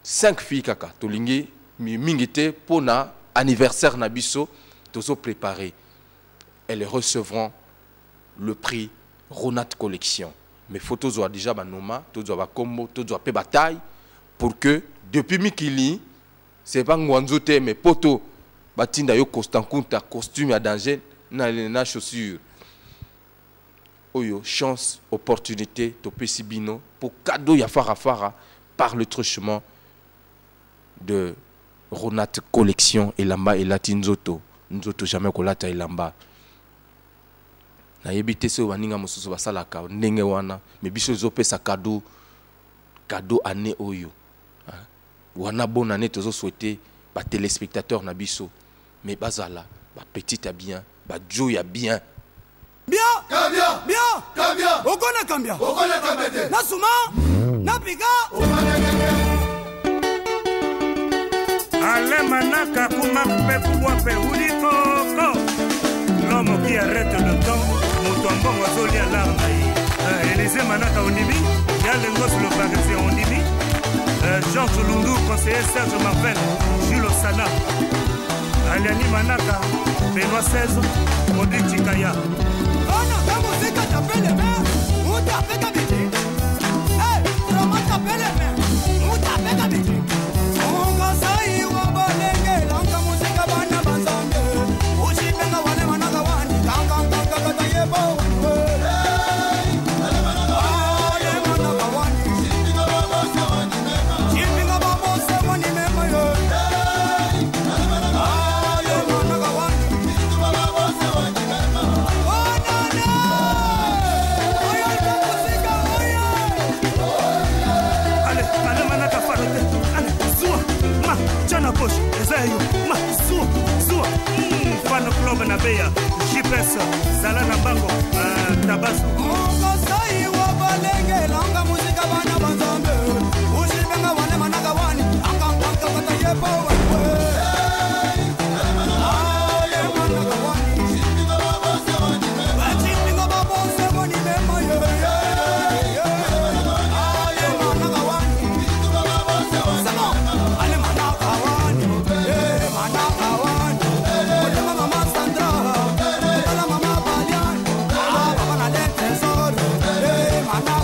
5 filles kaka. Tolingi, mingite, pona, anniversaire Nabiso, tozo préparé. Elles recevront le prix Ronat Collection. Mes photos sont déjà banoma, tout doit combo, tout doit bataille pour que depuis Mikili, c'est pas Ngwanzote mais poto batinda yo Constankunta costume à danger na chaussures. Oyo chance, opportunité, topesibino pour cadeau ya Farafara par le truchement de Ronat Collection et Lamba et Latinzoto. Nzoto jamais kolata Elamba. Na yebite se waninga mususu basalaka ndenge wana me biso zopesa cadeau année oyo wana bonne année tozo souhaiter ba téléspectateurs na biso mais bazala ba petit à bien ba joy à bien bien kambia bien kambia okona kambia te na suma na piga ale manaka kuma pe pouvoir pe uliko l'homme qui arrête le temps. Moutouambon Wazoli à l'arnaï. Élysée Manaka Ondimi. Yalengos le Parisien Ondimi. Georges Lundu, conseiller Serge Marvel. Jules Osana. Aliani Manaka. Benoît 16. Odi Chikaya. Oh non, la musique t'appelle les mains. Où t'as fait ta bêtise? Hey, comment t'appelles les mains? Où t'as fait ta bêtise? On va saïr ou on va l'éguer. L'anka musique à Bana Banzande. Uchi Benga Wane Manaka Wani. Club na beya GPS Zala na bango Tabaso Ongasai wa balenge langa muzika bana banzambe Ujibenga wane manaka wani Anga kwanka kata yepo wewe Ale manaka wani Chipinga babo se wani mema Chipinga babo se wani mema Ale manaka wani Chipinga babo se wani mema Ale manaka wani Manaka wani Mama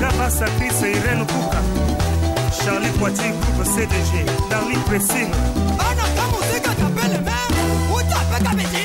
Kabasa Chris Irene Kuka, Charlie Poitier, groupe CDG, Darly Pressing. Ana, ta musique t'appelle mère, ou t'appelles Kabeti?